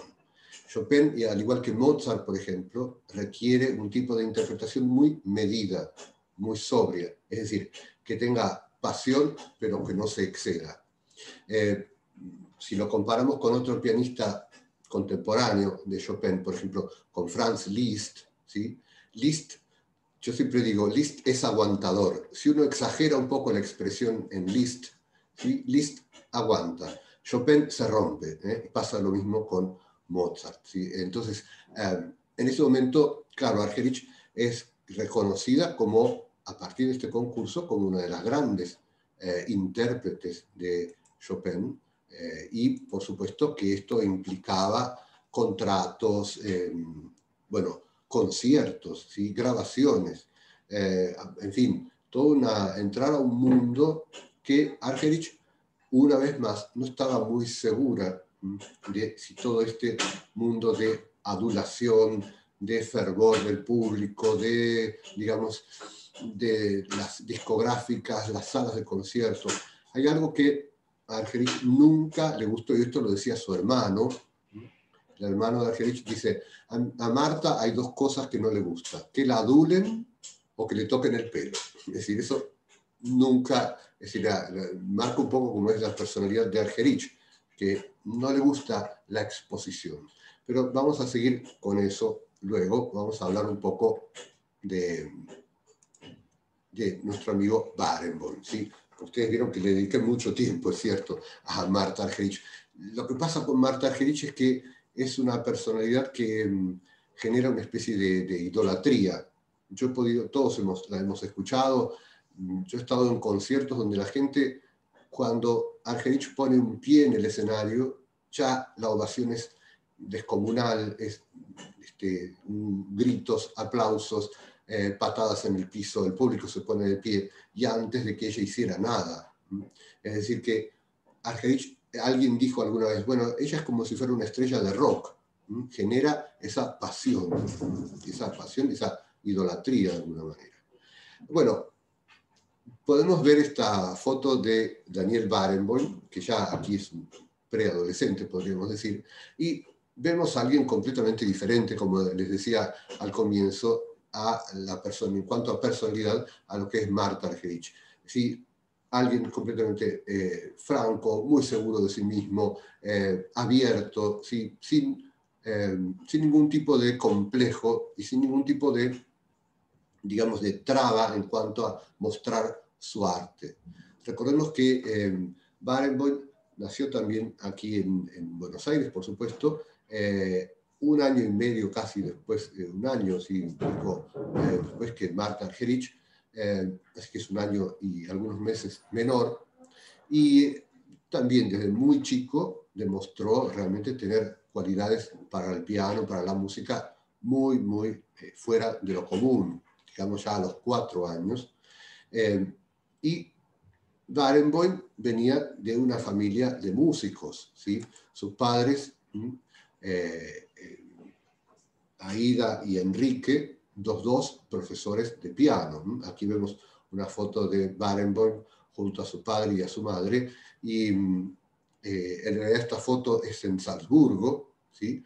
Chopin, y al igual que Mozart, por ejemplo, requiere un tipo de interpretación muy medida, muy sobria, es decir, que tenga pasión, pero que no se exceda. Si lo comparamos con otro pianista contemporáneo de Chopin, por ejemplo, con Franz Liszt, ¿sí? Liszt, yo siempre digo, Liszt es aguantador. Si uno exagera un poco la expresión en Liszt, ¿sí? Liszt aguanta. Chopin se rompe, ¿eh? Pasa lo mismo con Mozart, ¿sí? Entonces, en ese momento, claro, Argerich es reconocida como, a partir de este concurso, como una de las grandes intérpretes de Chopin, y por supuesto que esto implicaba contratos, bueno, conciertos, ¿sí? Grabaciones, en fin, entrar a un mundo que Argerich, una vez más, no estaba muy segura de si todo este mundo de adulación, de fervor del público, de, digamos, de las discográficas, las salas de conciertos. Hay algo que a Argerich nunca le gustó, y esto lo decía su hermano. El hermano de Argerich dice, a Marta hay dos cosas que no le gusta, que la adulen o que le toquen el pelo. Es decir, eso nunca, es decir, marca un poco cómo es la personalidad de Argerich, que no le gusta la exposición. Pero vamos a seguir con eso luego, vamos a hablar un poco de nuestro amigo Barenboim, ¿sí? Ustedes vieron que le dediqué mucho tiempo, es cierto, a Marta Argerich. Lo que pasa con Marta Argerich es que es una personalidad que genera una especie de idolatría. Yo he podido, todos la hemos escuchado, yo he estado en conciertos donde la gente, cuando Argerich pone un pie en el escenario, ya la ovación es descomunal, es gritos, aplausos, patadas en el piso, el público se pone de pie, ya antes de que ella hiciera nada. Es decir, que Argerich, alguien dijo alguna vez, bueno, ella es como si fuera una estrella de rock, genera esa pasión, esa idolatría de alguna manera. Bueno, podemos ver esta foto de Daniel Barenboim, que ya aquí es un preadolescente, podríamos decir, y vemos a alguien completamente diferente, como les decía al comienzo, a la persona, en cuanto a personalidad, a lo que es Marta Argerich. ¿Sí? Alguien completamente franco, muy seguro de sí mismo, abierto, ¿sí? sin ningún tipo de complejo y sin ningún tipo de, digamos, de traba en cuanto a mostrar su arte. Recordemos que Barenboim nació también aquí en Buenos Aires, por supuesto, un año y medio casi después, un año, sí, un poco después que Marta Argerich, así que es un año y algunos meses menor, y también desde muy chico demostró realmente tener cualidades para el piano, para la música, muy, muy fuera de lo común, digamos ya a los 4 años. Y Barenboim venía de una familia de músicos, ¿sí? Sus padres, Aida y Enrique, los dos profesores de piano. Aquí vemos una foto de Barenboim junto a su padre y a su madre, y en realidad esta foto es en Salzburgo, ¿sí?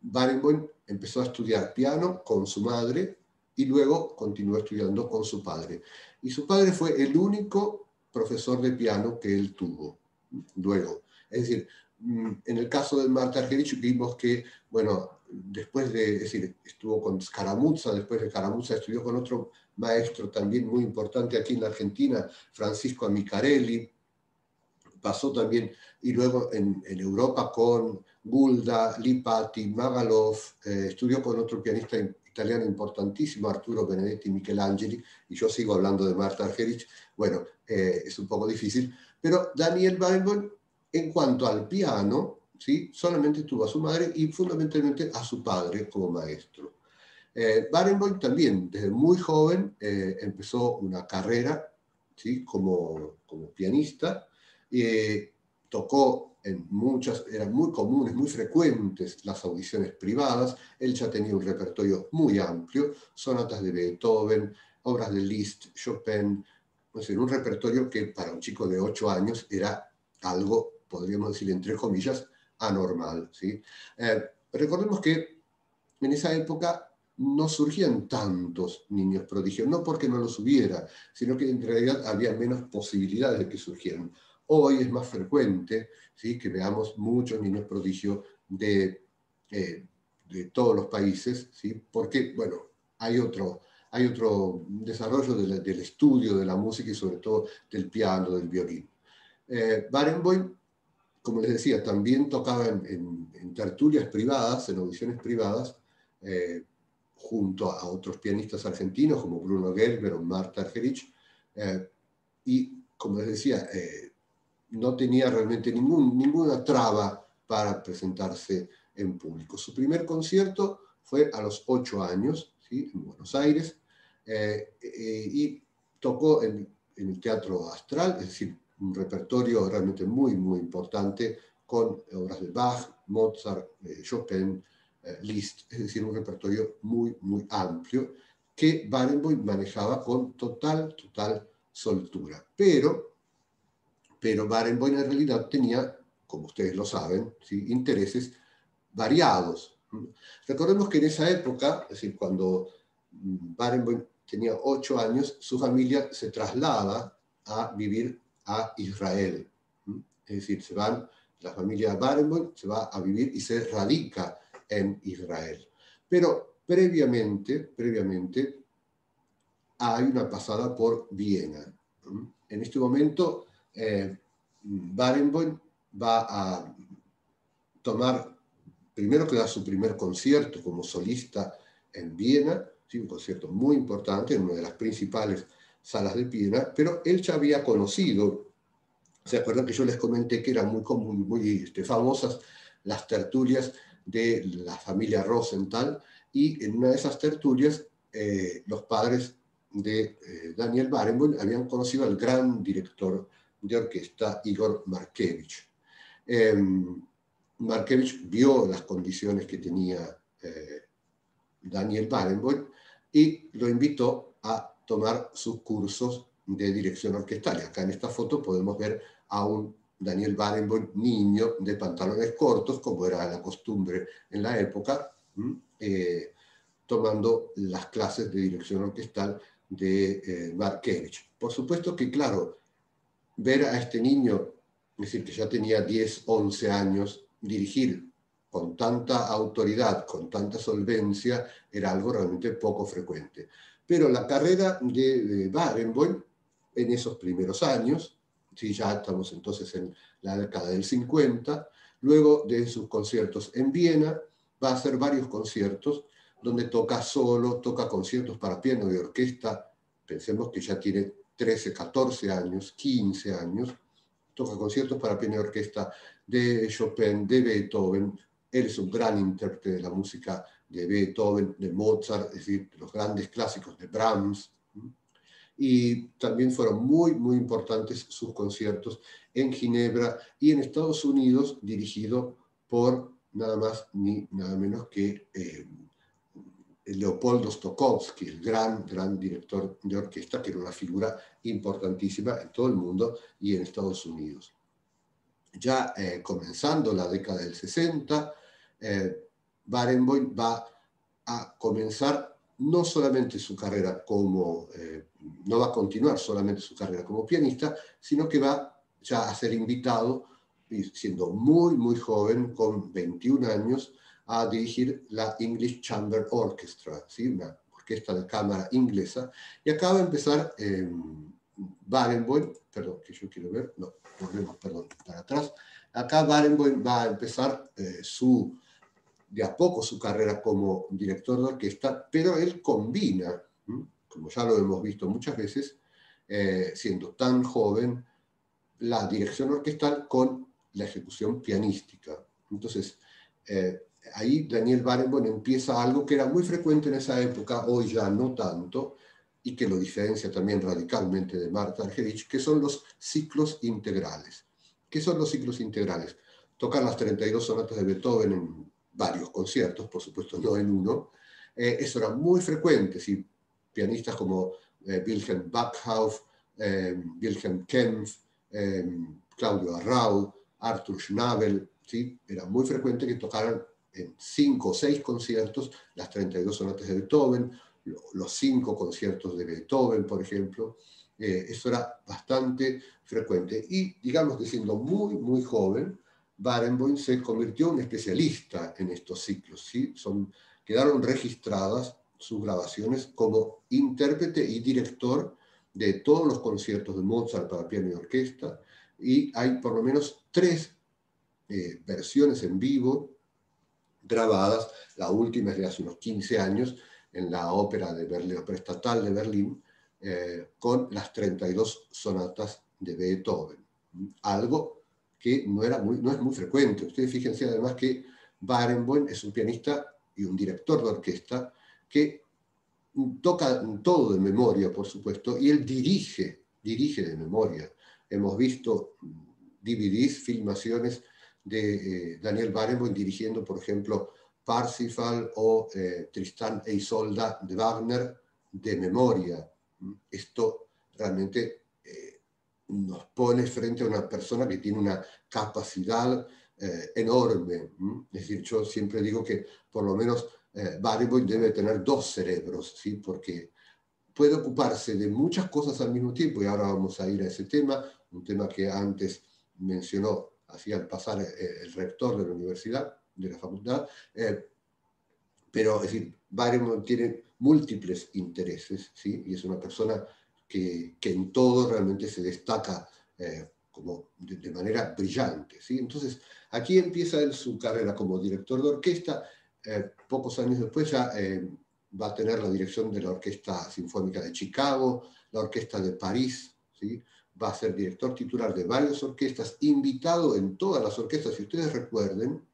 Barenboim empezó a estudiar piano con su madre y luego continuó estudiando con su padre. Y su padre fue el único profesor de piano que él tuvo luego. Es decir, en el caso de Marta Argerich vimos que, bueno, después de, es decir, estuvo con Scaramuzza, después de Scaramuzza estudió con otro maestro también muy importante aquí en la Argentina, Francisco Amicarelli, pasó también, y luego en Europa con Gulda, Lipati, Magaluf, estudió con otro pianista italiano importantísimo, Arturo Benedetti Michelangeli, y yo sigo hablando de Marta Argerich, bueno, es un poco difícil, pero Daniel Barenboim, en cuanto al piano, ¿sí? Solamente tuvo a su madre y fundamentalmente a su padre como maestro. Barenboim también, desde muy joven, empezó una carrera, ¿sí? como pianista, tocó en muchas, eran muy comunes, muy frecuentes las audiciones privadas. Él ya tenía un repertorio muy amplio, sonatas de Beethoven, obras de Liszt, Chopin, es decir, un repertorio que para un chico de 8 años era algo, podríamos decir, entre comillas, anormal, ¿sí? Recordemos que en esa época no surgían tantos niños prodigios, no porque no los hubiera, sino que en realidad había menos posibilidades de que surgieran. Hoy es más frecuente, ¿sí? Que veamos muchos niños prodigios de todos los países, ¿sí? Porque, bueno, hay otro desarrollo del estudio de la música y sobre todo del piano, del violín. Barenboim, como les decía, también tocaba en tertulias privadas, en audiciones privadas, junto a otros pianistas argentinos como Bruno Gelber o Marta Argerich, y como les decía, no tenía realmente ninguna traba para presentarse en público. Su primer concierto fue a los 8 años, ¿sí? En Buenos Aires, y tocó en el Teatro Astral, es decir, un repertorio realmente muy, muy importante con obras de Bach, Mozart, Chopin, Liszt, es decir, un repertorio muy, muy amplio que Barenboim manejaba con total soltura. Pero Barenboim en realidad tenía, como ustedes lo saben, ¿sí? Intereses variados. Recordemos que en esa época, es decir, cuando Barenboim tenía 8 años, su familia se traslada a vivir a Israel. Es decir, la familia Barenboim se va a vivir y se radica en Israel. Pero previamente hay una pasada por Viena. En este momento, Barenboim va a tomar, primero que da su primer concierto como solista en Viena, ¿sí? Un concierto muy importante en una de las principales salas de Viena, pero él ya había conocido, ¿se acuerdan que yo les comenté que eran muy famosas las tertulias de la familia Rosenthal? Y en una de esas tertulias, los padres de Daniel Barenboim habían conocido al gran director de orquesta, Igor Markevich. Markevich vio las condiciones que tenía Daniel Barenboim y lo invitó a tomar sus cursos de dirección orquestal. Acá en esta foto podemos ver a un Daniel Barenboim niño de pantalones cortos, como era la costumbre en la época, tomando las clases de dirección orquestal de Markevich. Por supuesto que, claro, ver a este niño, es decir, que ya tenía 10, 11 años, dirigir con tanta autoridad, con tanta solvencia, era algo realmente poco frecuente. Pero la carrera de Barenboim en esos primeros años, sí, ya estamos entonces en la década del 50, luego de sus conciertos en Viena, va a hacer varios conciertos donde toca solo, toca conciertos para piano y orquesta. Pensemos que ya tiene 13, 14 años, 15 años, toca conciertos para piano y orquesta de Chopin, de Beethoven. Él es un gran intérprete de la música de Beethoven, de Mozart, es decir, de los grandes clásicos de Brahms. Y también fueron muy, muy importantes sus conciertos en Ginebra y en Estados Unidos, dirigido por nada más ni nada menos que Leopoldo Stokowski, el gran director de orquesta, que era una figura importantísima en todo el mundo y en Estados Unidos. Ya comenzando la década del 60, Barenboim va a comenzar no solamente su carrera como, no va a continuar solamente su carrera como pianista, sino que va ya a ser invitado siendo muy, muy joven, con 21 años, a dirigir la English Chamber Orchestra, ¿sí? Una orquesta de cámara inglesa, y acaba de empezar Barenboim, perdón, que yo quiero ver, no, volvemos, perdón, para atrás. Acá Barenboim va a empezar de a poco su carrera como director de orquesta, pero él combina, como ya lo hemos visto muchas veces, siendo tan joven, la dirección orquestal con la ejecución pianística. Entonces, ahí Daniel Barenboim empieza algo que era muy frecuente en esa época, hoy ya no tanto, y que lo diferencia también radicalmente de Martha Argerich, que son los ciclos integrales. ¿Qué son los ciclos integrales? Tocar las 32 sonatas de Beethoven en varios conciertos, por supuesto no en uno. Eso era muy frecuente, ¿sí? Pianistas como Wilhelm Backhauf, Wilhelm Kempff, Claudio Arrau, Arthur Schnabel, ¿sí? Era muy frecuente que tocaran en 5 o 6 conciertos las 32 sonatas de Beethoven, los 5 conciertos de Beethoven, por ejemplo. Eso era bastante frecuente. Y digamos que siendo muy, muy joven, Barenboim se convirtió en un especialista en estos ciclos, ¿sí? Quedaron registradas sus grabaciones como intérprete y director de todos los conciertos de Mozart para piano y orquesta, y hay por lo menos 3 versiones en vivo grabadas. La última es de hace unos 15 años en la ópera de Berlín, Ópera Estatal de Berlín, con las 32 sonatas de Beethoven. Algo que no es muy frecuente. Ustedes fíjense además que Barenboim es un pianista y un director de orquesta que toca todo de memoria, por supuesto, y él dirige de memoria. Hemos visto DVDs, filmaciones de Daniel Barenboim dirigiendo, por ejemplo, Parsifal o Tristán e Isolda de Wagner de memoria. Esto realmente nos pone frente a una persona que tiene una capacidad enorme. Es decir, yo siempre digo que por lo menos Barenboim debe tener 2 cerebros, ¿sí? Porque puede ocuparse de muchas cosas al mismo tiempo, y ahora vamos a ir a ese tema, un tema que antes mencionó, así al pasar el rector de la universidad, de la facultad, pero es decir, Barenboim tiene múltiples intereses, ¿sí? Y es una persona que en todo realmente se destaca como de manera brillante, ¿sí? Entonces, aquí empieza él su carrera como director de orquesta. Pocos años después ya va a tener la dirección de la Orquesta Sinfónica de Chicago, la Orquesta de París, ¿sí? Va a ser director titular de varias orquestas, invitado en todas las orquestas. Si ustedes recuerden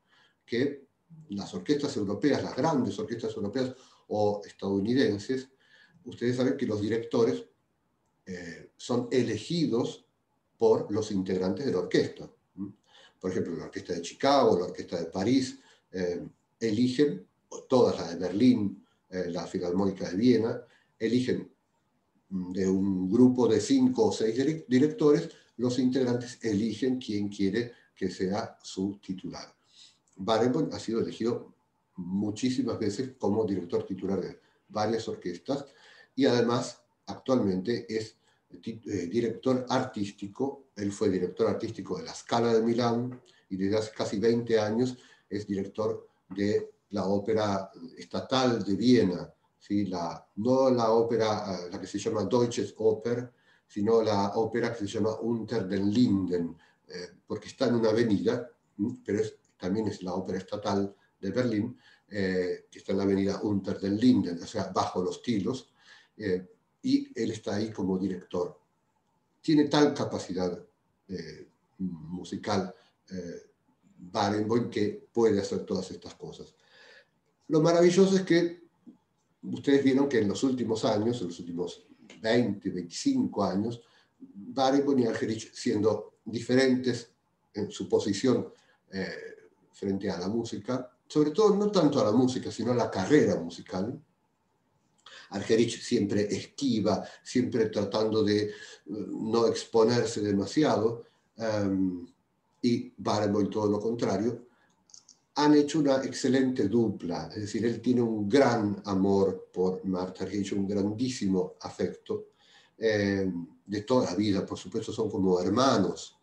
que las orquestas europeas, las grandes orquestas europeas o estadounidenses, ustedes saben que los directores son elegidos por los integrantes de la orquesta. Por ejemplo, la Orquesta de Chicago, la Orquesta de París, eligen, todas las de Berlín, la Filarmónica de Viena, eligen de un grupo de 5 o 6 directores, los integrantes eligen quién quiere que sea su titular. Barenboim ha sido elegido muchísimas veces como director titular de varias orquestas y además actualmente es director artístico. Él fue director artístico de la Scala de Milán y desde hace casi 20 años es director de la Ópera Estatal de Viena, ¿sí? No la ópera, la que se llama Deutsches Oper, sino la ópera que se llama Unter den Linden, porque está en una avenida, pero también es la Ópera Estatal de Berlín, que está en la avenida Unter den Linden, o sea, bajo los tilos, y él está ahí como director. Tiene tal capacidad musical Barenboim que puede hacer todas estas cosas. Lo maravilloso es que ustedes vieron que en los últimos años, en los últimos 20, 25 años, Barenboim y Argerich, siendo diferentes en su posición frente a la música, sobre todo no tanto a la música, sino a la carrera musical. Argerich siempre esquiva, siempre tratando de no exponerse demasiado, y Barenboim todo lo contrario. Han hecho una excelente dupla, es decir, él tiene un gran amor por Martha Argerich, un grandísimo afecto de toda la vida, por supuesto son como hermanos.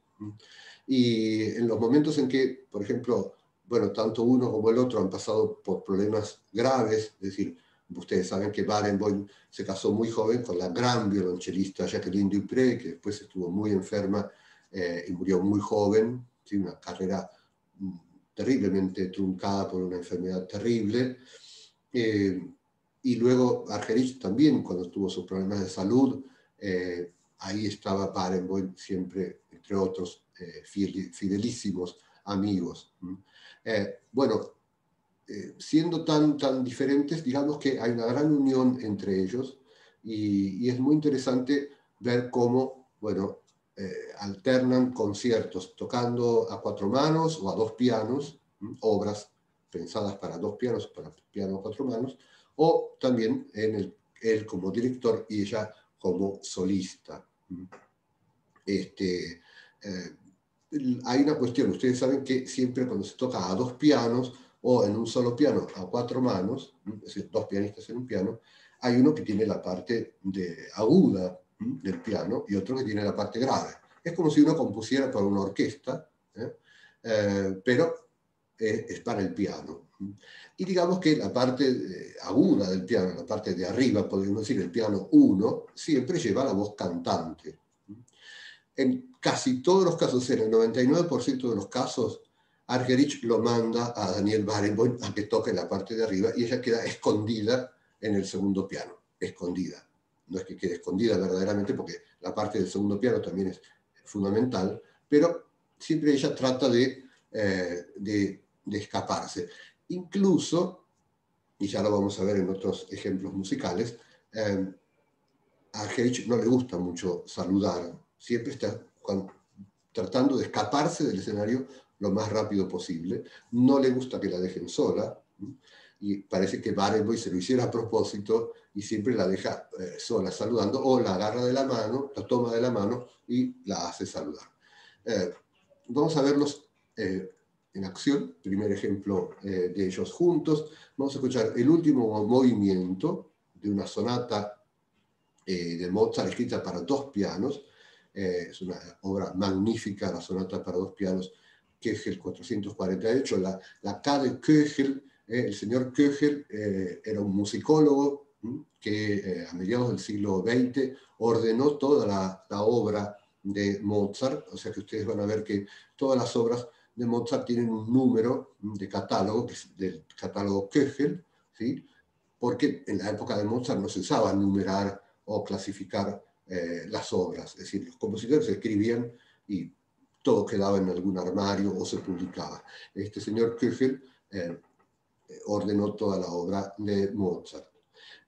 Y en los momentos en que, por ejemplo, bueno, tanto uno como el otro han pasado por problemas graves, es decir, ustedes saben que Barenboim se casó muy joven con la gran violonchelista Jacqueline Dupré, que después estuvo muy enferma y murió muy joven, ¿sí? Una carrera terriblemente truncada por una enfermedad terrible. Y luego Argerich también, cuando tuvo sus problemas de salud, ahí estaba Barenboim siempre, entre otros, fidelísimos amigos. Bueno, siendo tan diferentes, digamos que hay una gran unión entre ellos y es muy interesante ver cómo, bueno, alternan conciertos tocando a 4 manos o a 2 pianos, obras pensadas para 2 pianos, para piano a 4 manos, o también en él como director y ella como solista. Hay una cuestión, ustedes saben que siempre cuando se toca a 2 pianos o en un solo piano a 4 manos, es decir, 2 pianistas en un piano, hay uno que tiene la parte aguda del piano y otro que tiene la parte grave. Es como si uno compusiera para una orquesta, pero es para el piano. Y digamos que la parte aguda del piano, la parte de arriba, podríamos decir, el piano 1, siempre lleva la voz cantante. En casi todos los casos, en el 99% de los casos, Argerich lo manda a Daniel Barenboim a que toque la parte de arriba y ella queda escondida en el segundo piano, escondida. No es que quede escondida verdaderamente porque la parte del segundo piano también es fundamental, pero siempre ella trata de escaparse. Incluso, y ya lo vamos a ver en otros ejemplos musicales, a Argerich no le gusta mucho saludar, siempre está tratando de escaparse del escenario lo más rápido posible, no le gusta que la dejen sola, y parece que Barenboim se lo hiciera a propósito y siempre la deja sola saludando, o la agarra de la mano, la toma de la mano y la hace saludar. Vamos a verlos en acción, primer ejemplo de ellos juntos. Vamos a escuchar el último movimiento de una sonata de Mozart escrita para 2 pianos. Es una obra magnífica, la sonata para 2 pianos, Köchel 448, la K de Köchel. El señor Köchel era un musicólogo que a mediados del siglo XX ordenó toda la obra de Mozart, o sea que ustedes van a ver que todas las obras de Mozart tienen un número de catálogo, que es del catálogo Köchel, ¿sí? Porque en la época de Mozart no se usaba numerar o clasificar las obras, es decir, los compositores escribían y todo quedaba en algún armario o se publicaba. Este señor Köchel ordenó toda la obra de Mozart.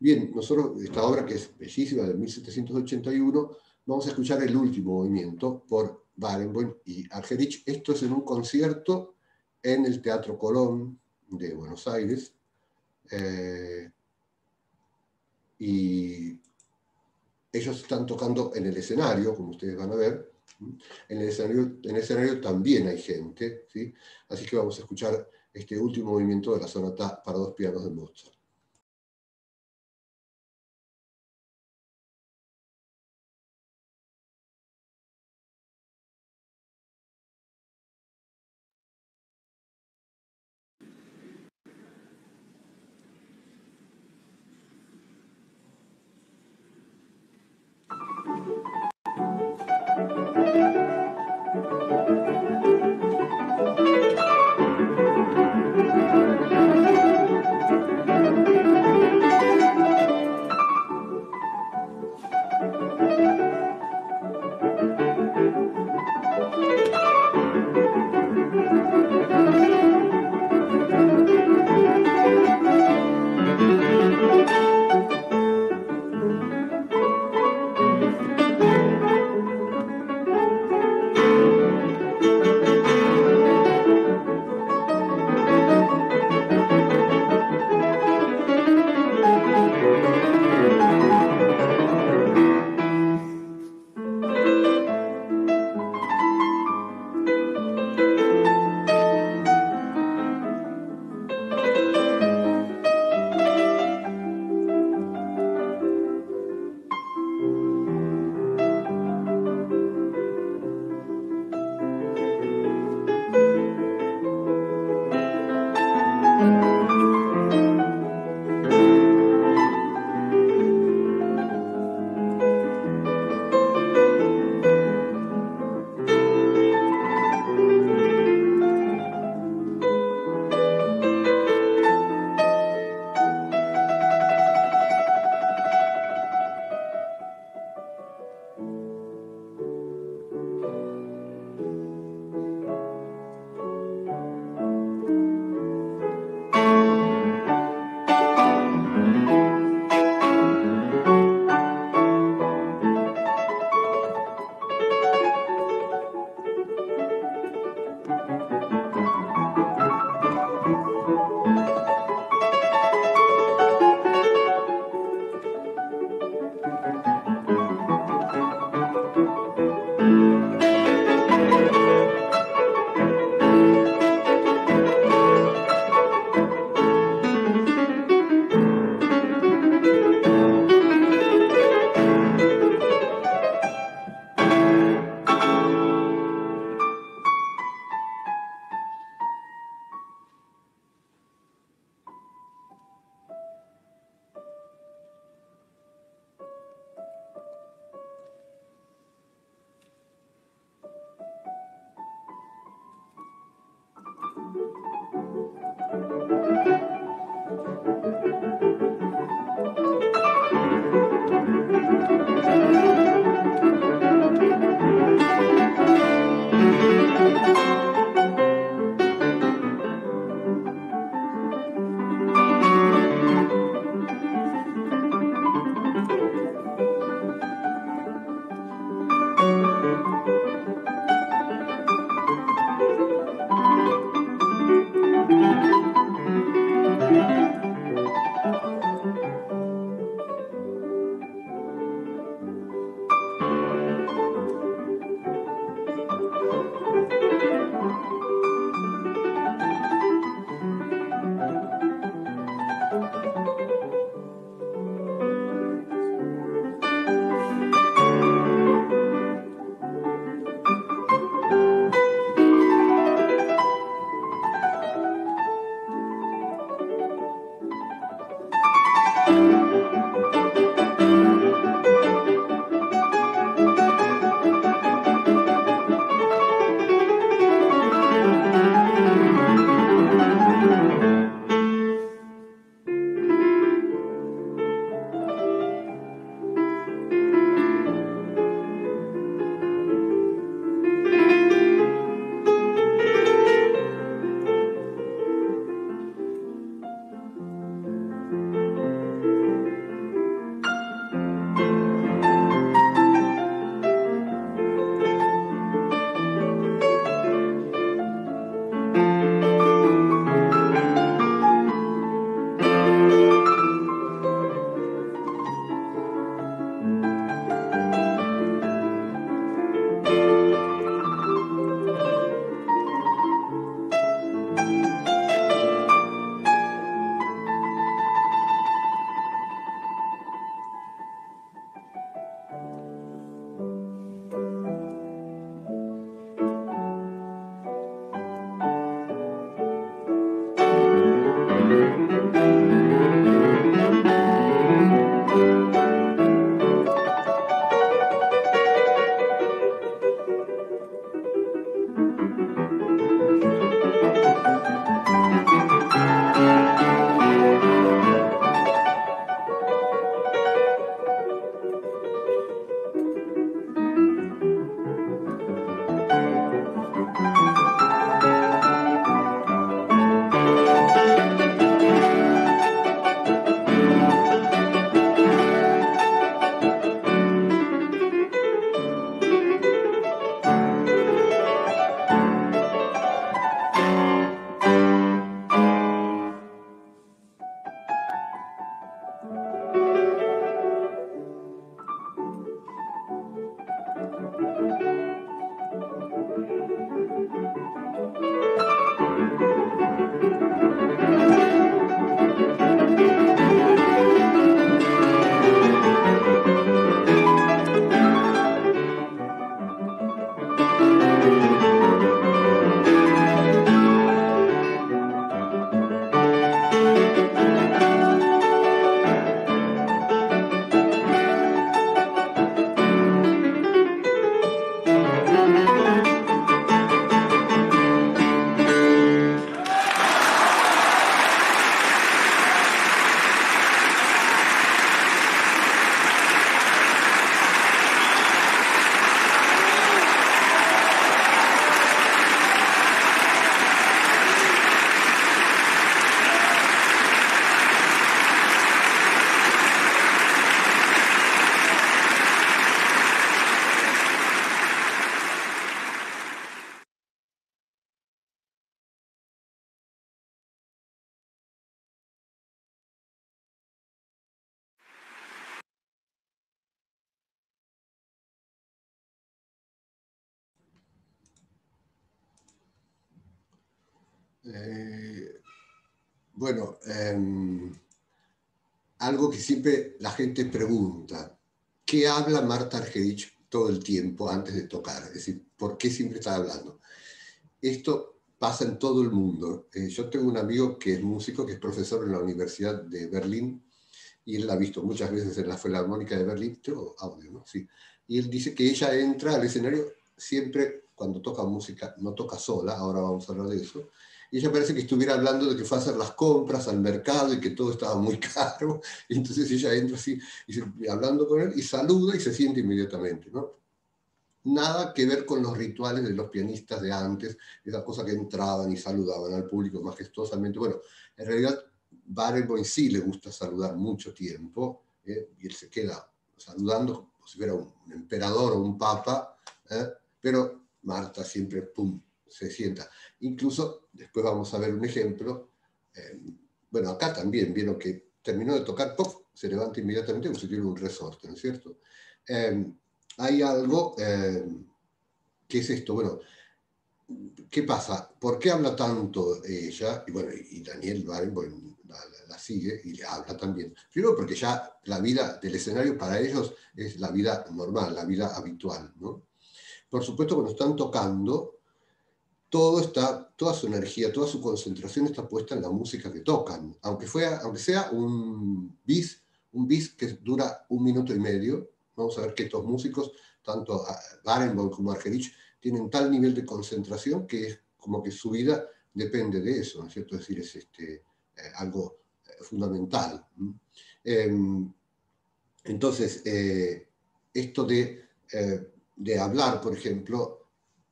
Bien, nosotros, esta obra que es bellísima, de 1781, vamos a escuchar el último movimiento por Barenboim y Argerich. Esto es en un concierto en el Teatro Colón de Buenos Aires. Y ellos están tocando en el escenario, como ustedes van a ver. En el escenario también hay gente, ¿sí? Así que vamos a escuchar este último movimiento de la sonata para 2 pianos de Mozart. Bueno, algo que siempre la gente pregunta, ¿qué habla Marta Argerich todo el tiempo antes de tocar? Es decir, ¿por qué siempre está hablando? Esto pasa en todo el mundo. Yo tengo un amigo que es músico, que es profesor en la Universidad de Berlín, y él la ha visto muchas veces en la Filarmónica de Berlín, tengo audio, ¿no? Sí. Y él dice que ella entra al escenario siempre cuando toca música, no toca sola, ahora vamos a hablar de eso, y ella parece que estuviera hablando de que fue a hacer las compras al mercado y que todo estaba muy caro, y entonces ella entra así, hablando con él, y saluda y se siente inmediatamente, ¿no? Nada que ver con los rituales de los pianistas de antes, esas cosas que entraban y saludaban al público majestuosamente. Bueno, en realidad Barenboim sí le gusta saludar mucho tiempo, y él se queda saludando como si fuera un emperador o un papa, pero Marta siempre, pum, se sienta. Incluso, después vamos a ver un ejemplo, bueno, acá también vieron que terminó de tocar, ¡puf!, se levanta inmediatamente como si tuviera un resorte, ¿no es cierto? Hay algo que es esto, bueno, ¿qué pasa? ¿Por qué habla tanto ella? Y bueno, y Daniel Barenboim la sigue y le habla también. Primero porque ya la vida del escenario para ellos es la vida normal, la vida habitual, ¿no? Por supuesto, cuando están tocando, toda su energía, toda su concentración está puesta en la música que tocan, aunque sea un bis que dura 1 minuto y medio. Vamos a ver que estos músicos, tanto Barenboim como Argerich, tienen tal nivel de concentración que es como que su vida depende de eso, ¿no es cierto? Es decir, es algo fundamental. Entonces, esto de hablar, por ejemplo,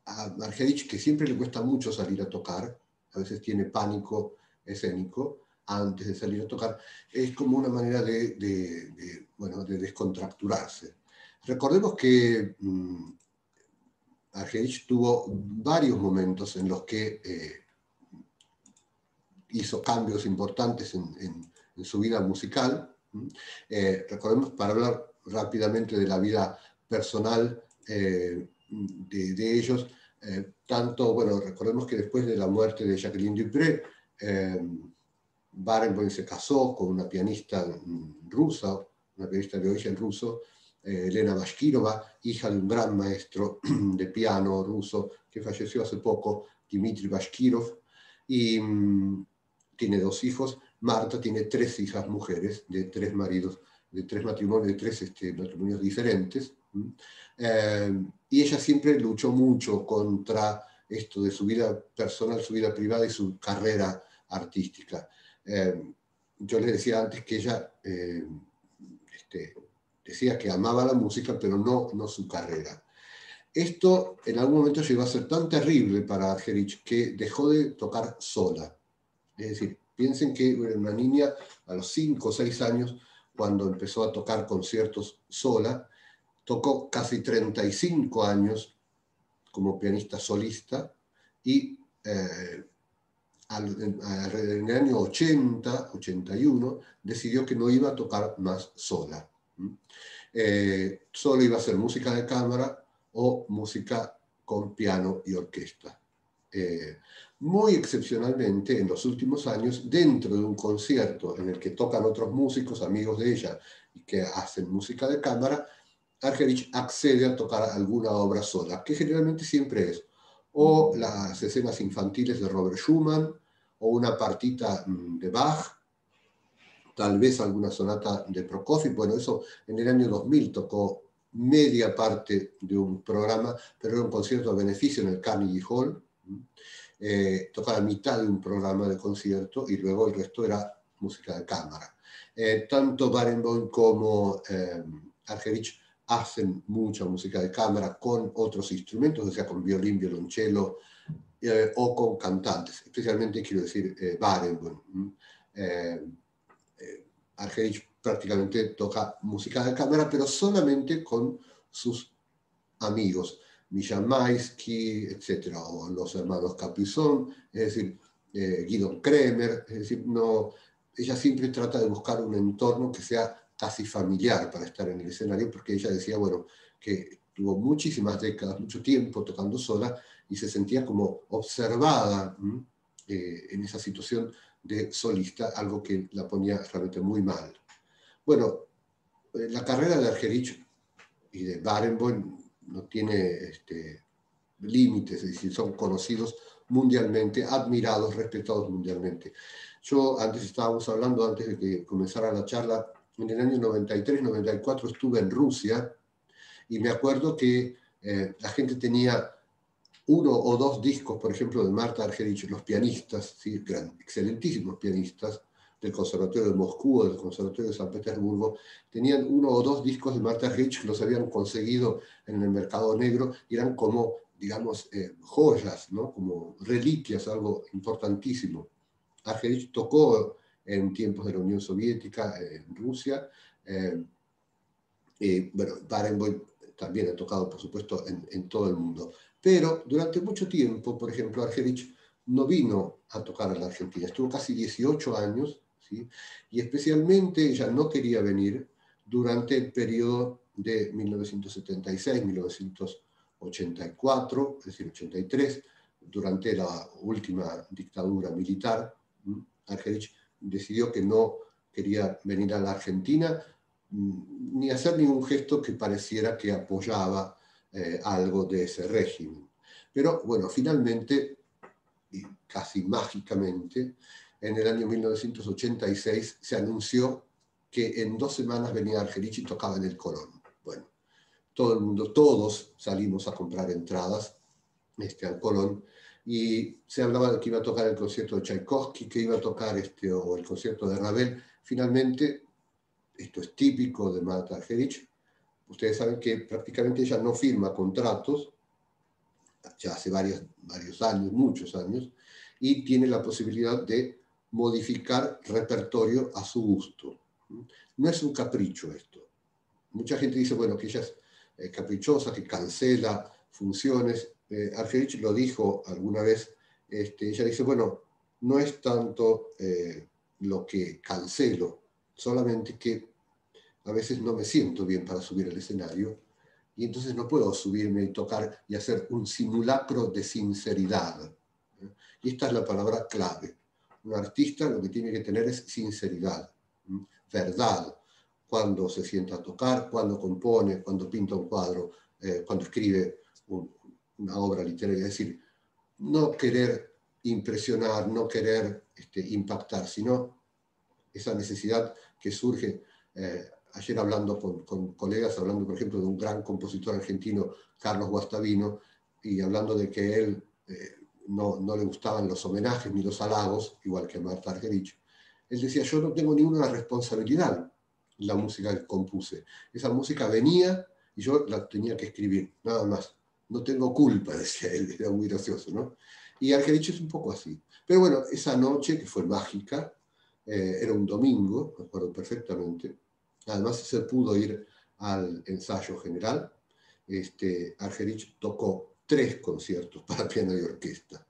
a Argerich, que siempre le cuesta mucho salir a tocar, a veces tiene pánico escénico antes de salir a tocar, es como una manera bueno, de descontracturarse. Recordemos que Argerich tuvo varios momentos en los que hizo cambios importantes en su vida musical. Recordemos, para hablar rápidamente de la vida personal de ellos, tanto, bueno, recordemos que después de la muerte de Jacqueline Dupré, Barenboim se casó con una pianista rusa, una pianista de origen ruso, Elena Bashkirova, hija de un gran maestro de piano ruso que falleció hace poco, Dmitry Bashkirov, y tiene 2 hijos. Marta tiene 3 hijas mujeres, de 3 maridos, de 3 matrimonios, de 3 matrimonios diferentes. Y ella siempre luchó mucho contra esto de su vida personal, su vida privada y su carrera artística. Yo les decía antes que ella decía que amaba la música, pero no su carrera. Esto en algún momento llegó a ser tan terrible para Argerich que dejó de tocar sola. Es decir, piensen que era una niña a los 5 o 6 años, cuando empezó a tocar conciertos sola, tocó casi 35 años como pianista solista y en el año 80, 81, decidió que no iba a tocar más sola. Solo iba a hacer música de cámara o música con piano y orquesta. Muy excepcionalmente, en los últimos años, dentro de un concierto en el que tocan otros músicos, amigos de ella, y que hacen música de cámara, Argerich accede a tocar alguna obra sola, que generalmente siempre es o las escenas infantiles de Robert Schumann, o una partita de Bach, tal vez alguna sonata de Prokofiev. Bueno, eso en el año 2000 tocó media parte de un programa, pero era un concierto a beneficio en el Carnegie Hall. Tocó la mitad de un programa de concierto y luego el resto era música de cámara. Tanto Barenboim como Argerich hacen mucha música de cámara con otros instrumentos, o sea, con violín, violonchelo, o con cantantes, especialmente quiero decir Barenboim. Argerich prácticamente toca música de cámara, pero solamente con sus amigos, Misha Maisky, etc., o los hermanos Capuçon, es decir, Guido Kremer, es decir, ella siempre trata de buscar un entorno que sea casi familiar para estar en el escenario, porque ella decía, bueno, que tuvo muchísimas décadas, mucho tiempo tocando sola, y se sentía como observada en esa situación de solista, algo que la ponía realmente muy mal. Bueno, la carrera de Argerich y de Barenboim no tiene límites, es decir, son conocidos mundialmente, admirados, respetados mundialmente. Yo antes estábamos hablando, antes de que comenzara la charla, en el año 93, 94 estuve en Rusia y me acuerdo que la gente tenía uno o dos discos, por ejemplo, de Marta Argerich, los pianistas, ¿sí? Excelentísimos pianistas del Conservatorio de Moscú o del Conservatorio de San Petersburgo, tenían uno o dos discos de Marta Argerich que los habían conseguido en el mercado negro y eran como, digamos, joyas, ¿no? Como reliquias, algo importantísimo. Argerich tocó en tiempos de la Unión Soviética, en Rusia, bueno, Barenboim también ha tocado, por supuesto, en todo el mundo. Pero durante mucho tiempo, por ejemplo, Argerich no vino a tocar a la Argentina. Estuvo casi 18 años, ¿sí? Y especialmente ella no quería venir durante el periodo de 1976-1984, es decir, 83, durante la última dictadura militar. Argerich decidió que no quería venir a la Argentina, ni hacer ningún gesto que pareciera que apoyaba algo de ese régimen. Pero bueno, finalmente, y casi mágicamente, en el año 1986 se anunció que en 2 semanas venía Argerich y tocaba en el Colón. Bueno, todo el mundo, todos salimos a comprar entradas al Colón, y se hablaba de que iba a tocar el concierto de Tchaikovsky, que iba a tocar o el concierto de Ravel. Finalmente, esto es típico de Marta Argerich, ustedes saben que prácticamente ella no firma contratos, ya hace varios años, muchos años, y tiene la posibilidad de modificar repertorio a su gusto. No es un capricho esto. Mucha gente dice, bueno, que ella es caprichosa, que cancela funciones. Argerich lo dijo alguna vez, ella dice, bueno, no es tanto lo que cancelo, solamente que a veces no me siento bien para subir al escenario y entonces no puedo subirme y tocar y hacer un simulacro de sinceridad. Y esta es la palabra clave. Un artista lo que tiene que tener es sinceridad, verdad, cuando se sienta a tocar, cuando compone, cuando pinta un cuadro, cuando escribe una obra literaria. Es decir, no querer impresionar, no querer impactar, sino esa necesidad que surge. Ayer hablando con colegas, hablando por ejemplo de un gran compositor argentino, Carlos Guastavino, y hablando de que él no le gustaban los homenajes ni los halagos, igual que a Marta Argerich, él decía, yo no tengo ninguna responsabilidad en la música que compuse. Esa música venía y yo la tenía que escribir, nada más. No tengo culpa, decía él, era muy gracioso, ¿no? Y Argerich es un poco así. Pero bueno, esa noche, que fue mágica, era un domingo, me acuerdo perfectamente. Además se pudo ir al ensayo general. Argerich tocó 3 conciertos para piano y orquesta.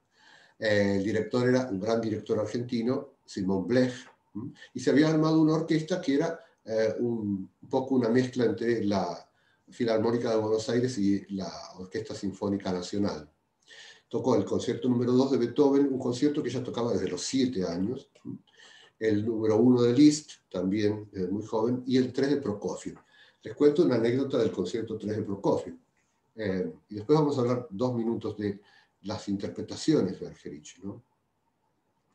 El director era un gran director argentino, Simón Blech, y se había armado una orquesta que era un poco una mezcla entre la Filarmónica de Buenos Aires y la Orquesta Sinfónica Nacional. Tocó el concierto número 2 de Beethoven, un concierto que ya tocaba desde los 7 años, el número 1 de Liszt, también muy joven, y el 3 de Prokofiev. Les cuento una anécdota del concierto 3 de Prokofiev. Y después vamos a hablar 2 minutos de las interpretaciones de Argerich, ¿no?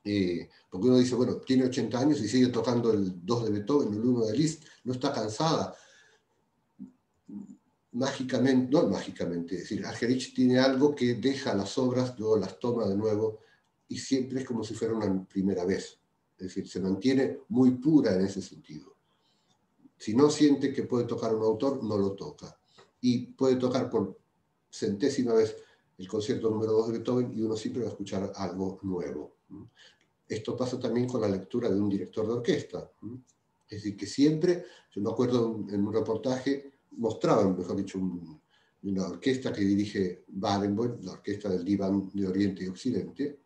Porque uno dice, bueno, tiene 80 años y sigue tocando el 2 de Beethoven, el 1 de Liszt, no está cansada. Mágicamente, no mágicamente, es decir, Argerich tiene algo que deja las obras, luego las toma de nuevo, y siempre es como si fuera una primera vez. Es decir, se mantiene muy pura en ese sentido. Si no siente que puede tocar un autor, no lo toca. Y puede tocar por 100ª vez el concierto número 2 de Beethoven y uno siempre va a escuchar algo nuevo. Esto pasa también con la lectura de un director de orquesta. Es decir, que siempre, yo me acuerdo en un reportaje, mostraban, mejor dicho, una orquesta que dirige Barenboim, la orquesta del Diván de Oriente y Occidente.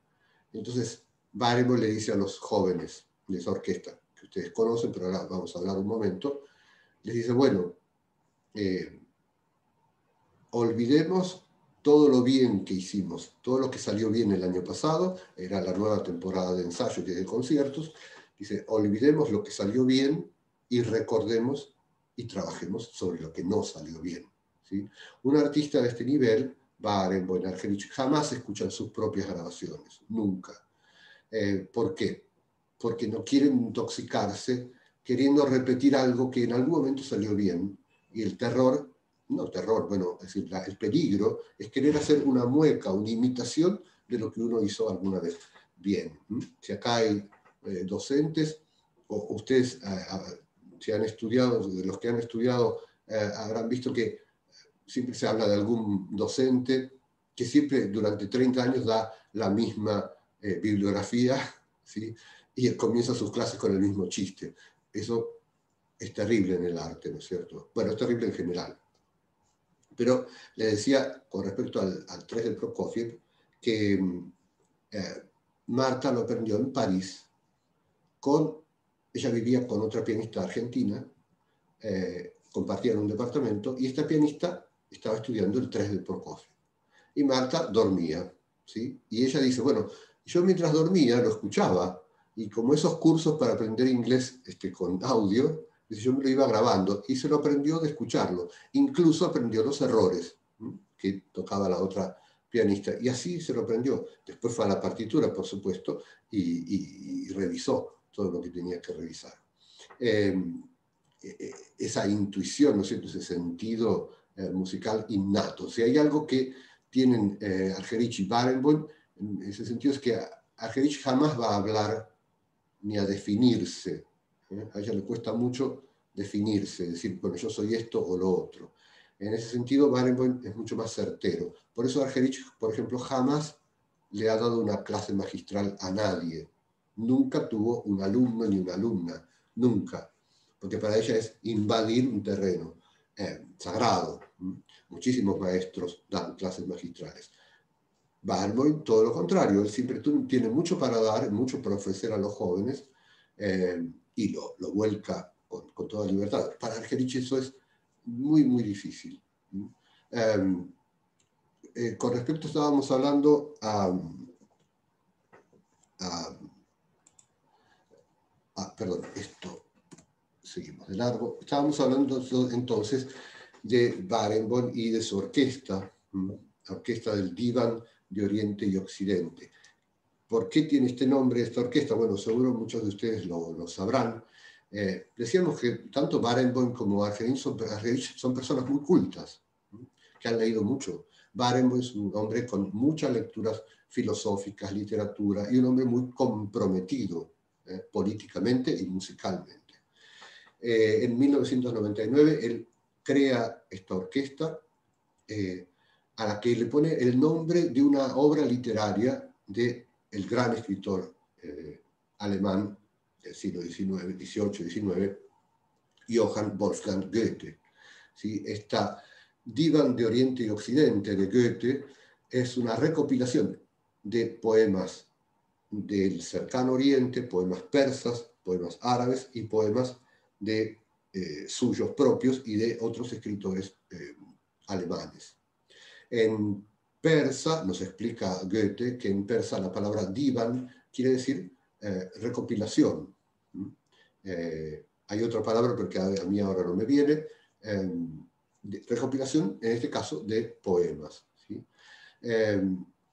Entonces, Barenboim le dice a los jóvenes de esa orquesta, que ustedes conocen, pero ahora vamos a hablar un momento, les dice, bueno, olvidemos todo lo bien que hicimos, todo lo que salió bien el año pasado, era la nueva temporada de ensayos y de conciertos, dice, olvidemos lo que salió bien y recordemos y trabajemos sobre lo que no salió bien, ¿sí? Un artista de este nivel, Barenboim, Argerich, jamás escuchan sus propias grabaciones, nunca. ¿Por qué? Porque no quieren intoxicarse queriendo repetir algo que en algún momento salió bien, y el terror, no terror, bueno, es decir, el peligro es querer hacer una mueca, una imitación de lo que uno hizo alguna vez bien. Si acá hay docentes, o ustedes si han estudiado, de los que han estudiado, habrán visto que siempre se habla de algún docente que siempre durante 30 años da la misma bibliografía, ¿sí? Y comienza sus clases con el mismo chiste. Eso es terrible en el arte, ¿no es cierto? Bueno, es terrible en general. Pero le decía, con respecto al 3 de Prokofiev, que Marta lo aprendió en París, ella vivía con otra pianista argentina, compartían un departamento, y esta pianista estaba estudiando el 3 de Prokofiev. Y Marta dormía, ¿sí? Y ella dice, bueno, yo mientras dormía lo escuchaba, y como esos cursos para aprender inglés con audio, yo me lo iba grabando, y se lo aprendió de escucharlo. Incluso aprendió los errores que tocaba la otra pianista, y así se lo aprendió. Después fue a la partitura, por supuesto, y revisó todo lo que tenía que revisar. Esa intuición, ¿no es cierto?, ese sentido musical innato. Si hay algo que tienen Argerich y Barenboim, en ese sentido, es que Argerich jamás va a hablar ni a definirse. A ella le cuesta mucho definirse, decir, bueno, yo soy esto o lo otro. En ese sentido, Barenboim es mucho más certero. Por eso Argerich, por ejemplo, jamás le ha dado una clase magistral a nadie. Nunca tuvo un alumno ni una alumna, nunca. Porque para ella es invadir un terreno sagrado. Muchísimos maestros dan clases magistrales. Barenboim, todo lo contrario, él siempre tiene mucho para dar, mucho para ofrecer a los jóvenes, y lo vuelca con toda libertad. Para Argerich eso es muy, muy difícil. Con respecto, estábamos hablando perdón, seguimos de largo. Estábamos hablando entonces de Barenboim y de su orquesta, la orquesta del Divan de Oriente y Occidente. ¿Por qué tiene este nombre esta orquesta? Bueno, seguro muchos de ustedes lo sabrán. Decíamos que tanto Barenboim como Argerich son personas muy cultas, que han leído mucho. Barenboim es un hombre con muchas lecturas filosóficas, literatura, y un hombre muy comprometido políticamente y musicalmente. En 1999 él crea esta orquesta a la que le pone el nombre de una obra literaria del gran escritor alemán del siglo XVIII, Johann Wolfgang Goethe. ¿Sí? Esta Divan de Oriente y Occidente de Goethe es una recopilación de poemas del cercano Oriente, poemas persas, poemas árabes y poemas de suyos propios y de otros escritores alemanes. En persa, nos explica Goethe, que en persa la palabra divan quiere decir recopilación. Hay otra palabra, porque a mí ahora no me viene, recopilación, en este caso, de poemas. ¿Sí?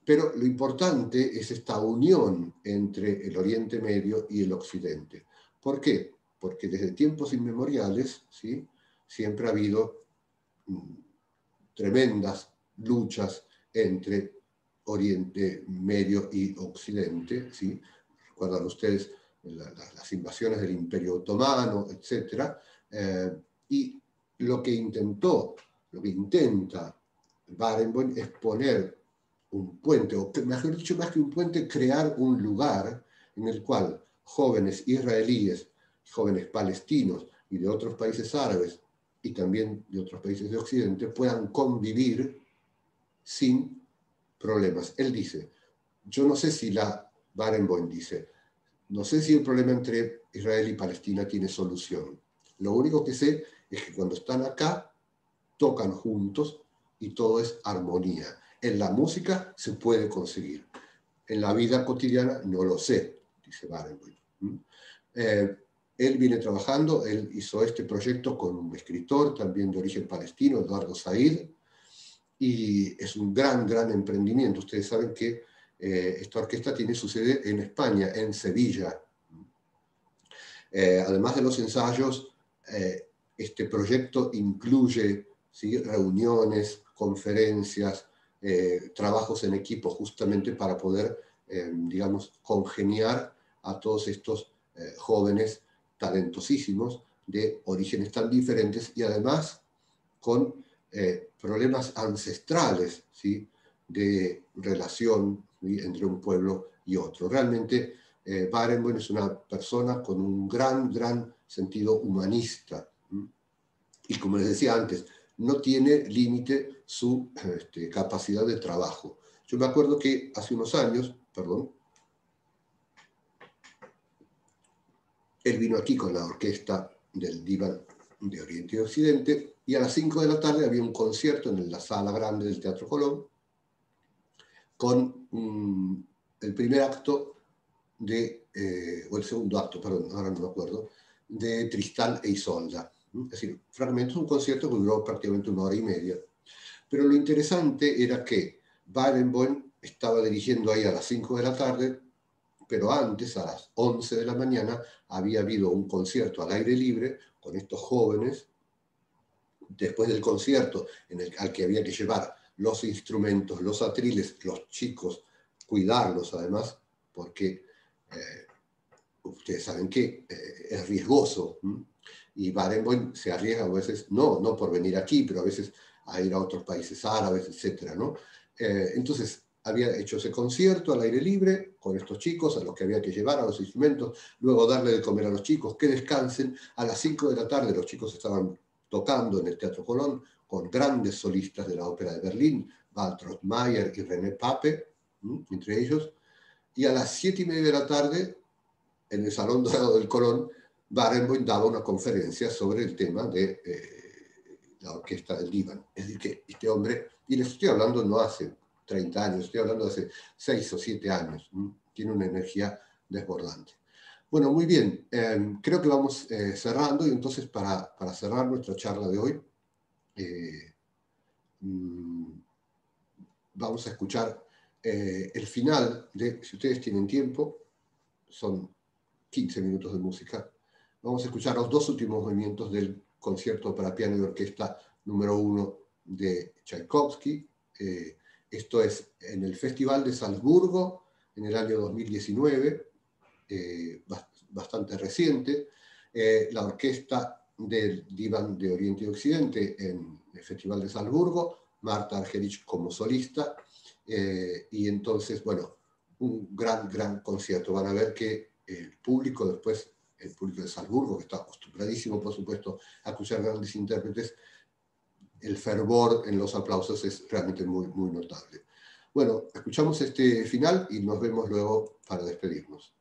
Pero lo importante es esta unión entre el Oriente Medio y el Occidente. ¿Por qué? Porque desde tiempos inmemoriales, ¿sí?, siempre ha habido tremendas luchas entre Oriente Medio y Occidente, ¿sí? Recuerdan ustedes las invasiones del Imperio Otomano, etc. Y lo que intenta Barenboim es poner un puente, o mejor dicho, más que un puente, crear un lugar en el cual jóvenes israelíes, jóvenes palestinos y de otros países árabes y también de otros países de Occidente puedan convivir sin problemas. Él dice, yo no sé si Barenboim dice, no sé si el problema entre Israel y Palestina tiene solución. Lo único que sé es que cuando están acá, tocan juntos y todo es armonía. en la música se puede conseguir. En la vida cotidiana no lo sé, dice Barenboim. Él viene trabajando, él hizo este proyecto con un escritor también de origen palestino, Eduardo Said, y es un gran, gran emprendimiento. Ustedes saben que esta orquesta tiene su sede en España, en Sevilla. Además de los ensayos, este proyecto incluye, ¿sí?, reuniones, conferencias, trabajos en equipo justamente para poder, digamos, congeniar a todos estos jóvenes talentosísimos de orígenes tan diferentes y además con problemas ancestrales, ¿sí?, de relación, ¿sí?, entre un pueblo y otro. Realmente Barenboim es una persona con un gran, gran sentido humanista. Y como les decía antes, no tiene límite su capacidad de trabajo. Yo me acuerdo que hace unos años, él vino aquí con la orquesta del Divan de Oriente y Occidente, y a las 5 de la tarde había un concierto en la sala grande del Teatro Colón, con el primer acto o el segundo acto, perdón, ahora no me acuerdo, de Tristán e Isolda. Es decir, fragmentos, un concierto que duró prácticamente 1 hora y media. Pero lo interesante era que Barenboim estaba dirigiendo ahí a las 5 de la tarde, pero antes, a las 11 de la mañana, había habido un concierto al aire libre con estos jóvenes. Después del concierto, al que había que llevar los instrumentos, los atriles, los chicos, cuidarlos además, porque ustedes saben que es riesgoso. Y Barenboim se arriesga a veces, no por venir aquí, pero a veces a ir a otros países árabes, etc., ¿no? Entonces, había hecho ese concierto al aire libre con estos chicos a los que había que llevar a los instrumentos, luego darle de comer a los chicos, que descansen. A las 5 de la tarde los chicos estaban tocando en el Teatro Colón con grandes solistas de la Ópera de Berlín, Waltraud Mayer y René Pape, entre ellos. Y a las 7:30 de la tarde, en el Salón Dorado del Colón, Barenboim daba una conferencia sobre el tema de la orquesta del Divan. Es decir, que este hombre, y les estoy hablando no hace 30 años, estoy hablando de hace 6 o 7 años, tiene una energía desbordante. Bueno, muy bien, creo que vamos cerrando, y entonces para cerrar nuestra charla de hoy, vamos a escuchar el final de, si ustedes tienen tiempo, son 15 minutos de música. Vamos a escuchar los 2 últimos movimientos del concierto para piano y orquesta número 1 de Tchaikovsky. Esto es en el Festival de Salzburgo en el año 2019, bastante reciente. La orquesta del Divan de Oriente y Occidente en el Festival de Salzburgo, Marta Argerich como solista, y entonces, bueno, un gran, gran concierto. Van a ver que el público después, el público de Salzburgo, que está acostumbradísimo, por supuesto, a escuchar grandes intérpretes, el fervor en los aplausos es realmente muy, muy notable. Bueno, escuchamos este final y nos vemos luego para despedirnos.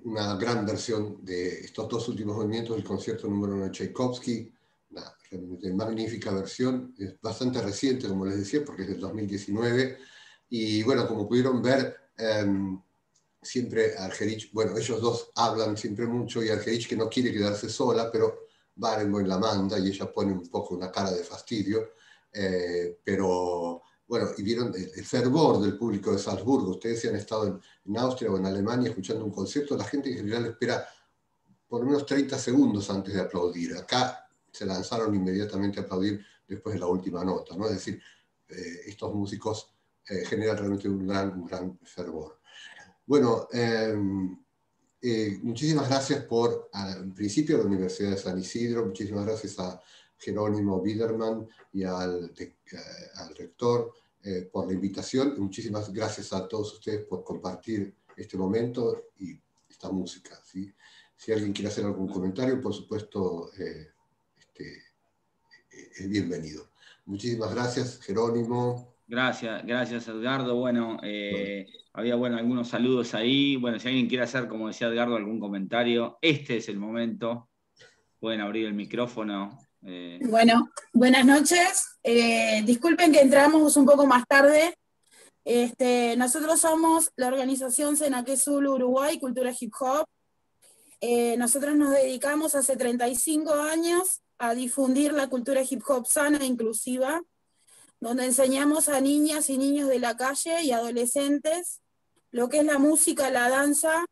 una gran versión de estos dos últimos movimientos del concierto número 1 de Tchaikovsky, una realmente magnífica versión, es bastante reciente, como les decía, porque es del 2019, y bueno, como pudieron ver, siempre Argerich, bueno, ellos dos hablan siempre mucho, y Argerich, que no quiere quedarse sola, pero Barenboim la manda, y ella pone un poco una cara de fastidio, pero bueno, y vieron el fervor del público de Salzburgo. Ustedes si han estado en Austria o en Alemania escuchando un concierto, la gente en general espera por lo menos 30 segundos antes de aplaudir. Acá se lanzaron inmediatamente a aplaudir después de la última nota, ¿no? Es decir, estos músicos generan realmente un gran fervor. Bueno, muchísimas gracias en principio, a la Universidad de San Isidro, muchísimas gracias a Jerónimo Biderman y al rector por la invitación, y muchísimas gracias a todos ustedes por compartir este momento y esta música, ¿sí? Si alguien quiere hacer algún comentario, por supuesto, es bienvenido. Muchísimas gracias, Jerónimo. Gracias Edgardo. Bueno, había algunos saludos ahí. Bueno, si alguien quiere hacer, como decía Edgardo, algún comentario, este es el momento. Pueden abrir el micrófono. Bueno, buenas noches. Disculpen que entramos un poco más tarde. Nosotros somos la organización Senaquezul Uruguay, Cultura Hip Hop. Nosotros nos dedicamos hace 35 años a difundir la cultura hip hop sana e inclusiva, donde enseñamos a niñas y niños de la calle y adolescentes lo que es la música, la danza,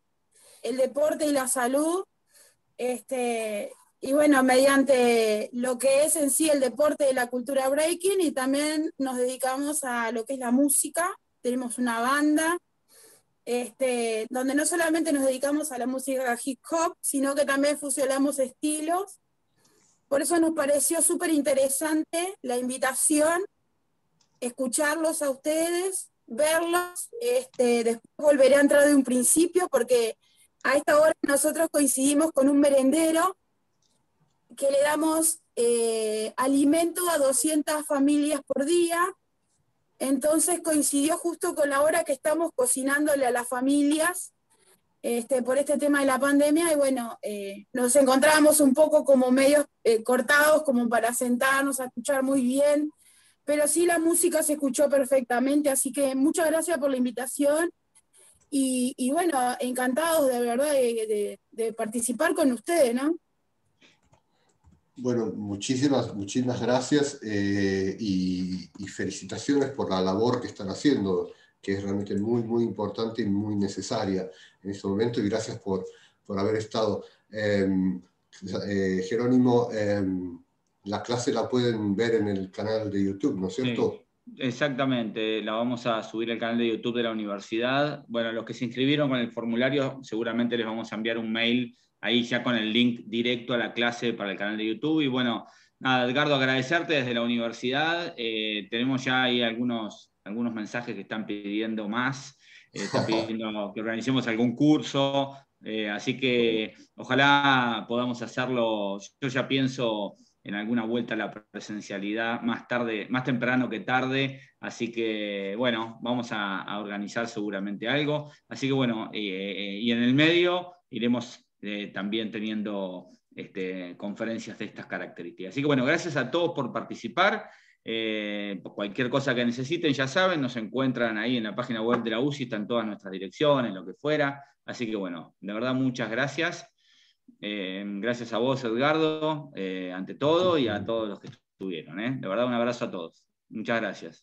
el deporte y la salud, y bueno, mediante lo que es en sí el deporte de la cultura breaking, y también nos dedicamos a lo que es la música. Tenemos una banda, donde no solamente nos dedicamos a la música hip hop, sino que también fusionamos estilos. Por eso nos pareció súper interesante la invitación, escucharlos a ustedes, verlos. Después volveré a entrar de un principio, porque a esta hora nosotros coincidimos con un merendero que le damos alimento a 200 familias por día. Entonces coincidió justo con la hora que estamos cocinándole a las familias por este tema de la pandemia, y bueno, nos encontrábamos un poco como medios cortados, como para sentarnos a escuchar muy bien, pero sí la música se escuchó perfectamente, así que muchas gracias por la invitación, y bueno, encantados de verdad de participar con ustedes, ¿no? Bueno, muchísimas gracias y felicitaciones por la labor que están haciendo, que es realmente muy importante y muy necesaria en este momento, y gracias por haber estado. Jerónimo, la clase la pueden ver en el canal de YouTube, ¿no es cierto? Sí, exactamente, la vamos a subir al canal de YouTube de la universidad. Bueno, los que se inscribieron con el formulario, seguramente les vamos a enviar un mail ahí ya con el link directo a la clase para el canal de YouTube. Y bueno, nada, Edgardo, agradecerte desde la universidad. Tenemos ya ahí algunos mensajes que están pidiendo más, están pidiendo que organicemos algún curso, así que ojalá podamos hacerlo. Yo ya pienso en alguna vuelta a la presencialidad más temprano que tarde, así que bueno, vamos a organizar seguramente algo. Así que bueno, y en el medio iremos también teniendo conferencias de estas características. Así que bueno, gracias a todos por participar. Cualquier cosa que necesiten, ya saben, nos encuentran ahí en la página web de la UCI, están todas nuestras direcciones, lo que fuera. Así que bueno, de verdad muchas gracias. Gracias a vos, Edgardo, ante todo, y a todos los que estuvieron. De verdad, un abrazo a todos. Muchas gracias.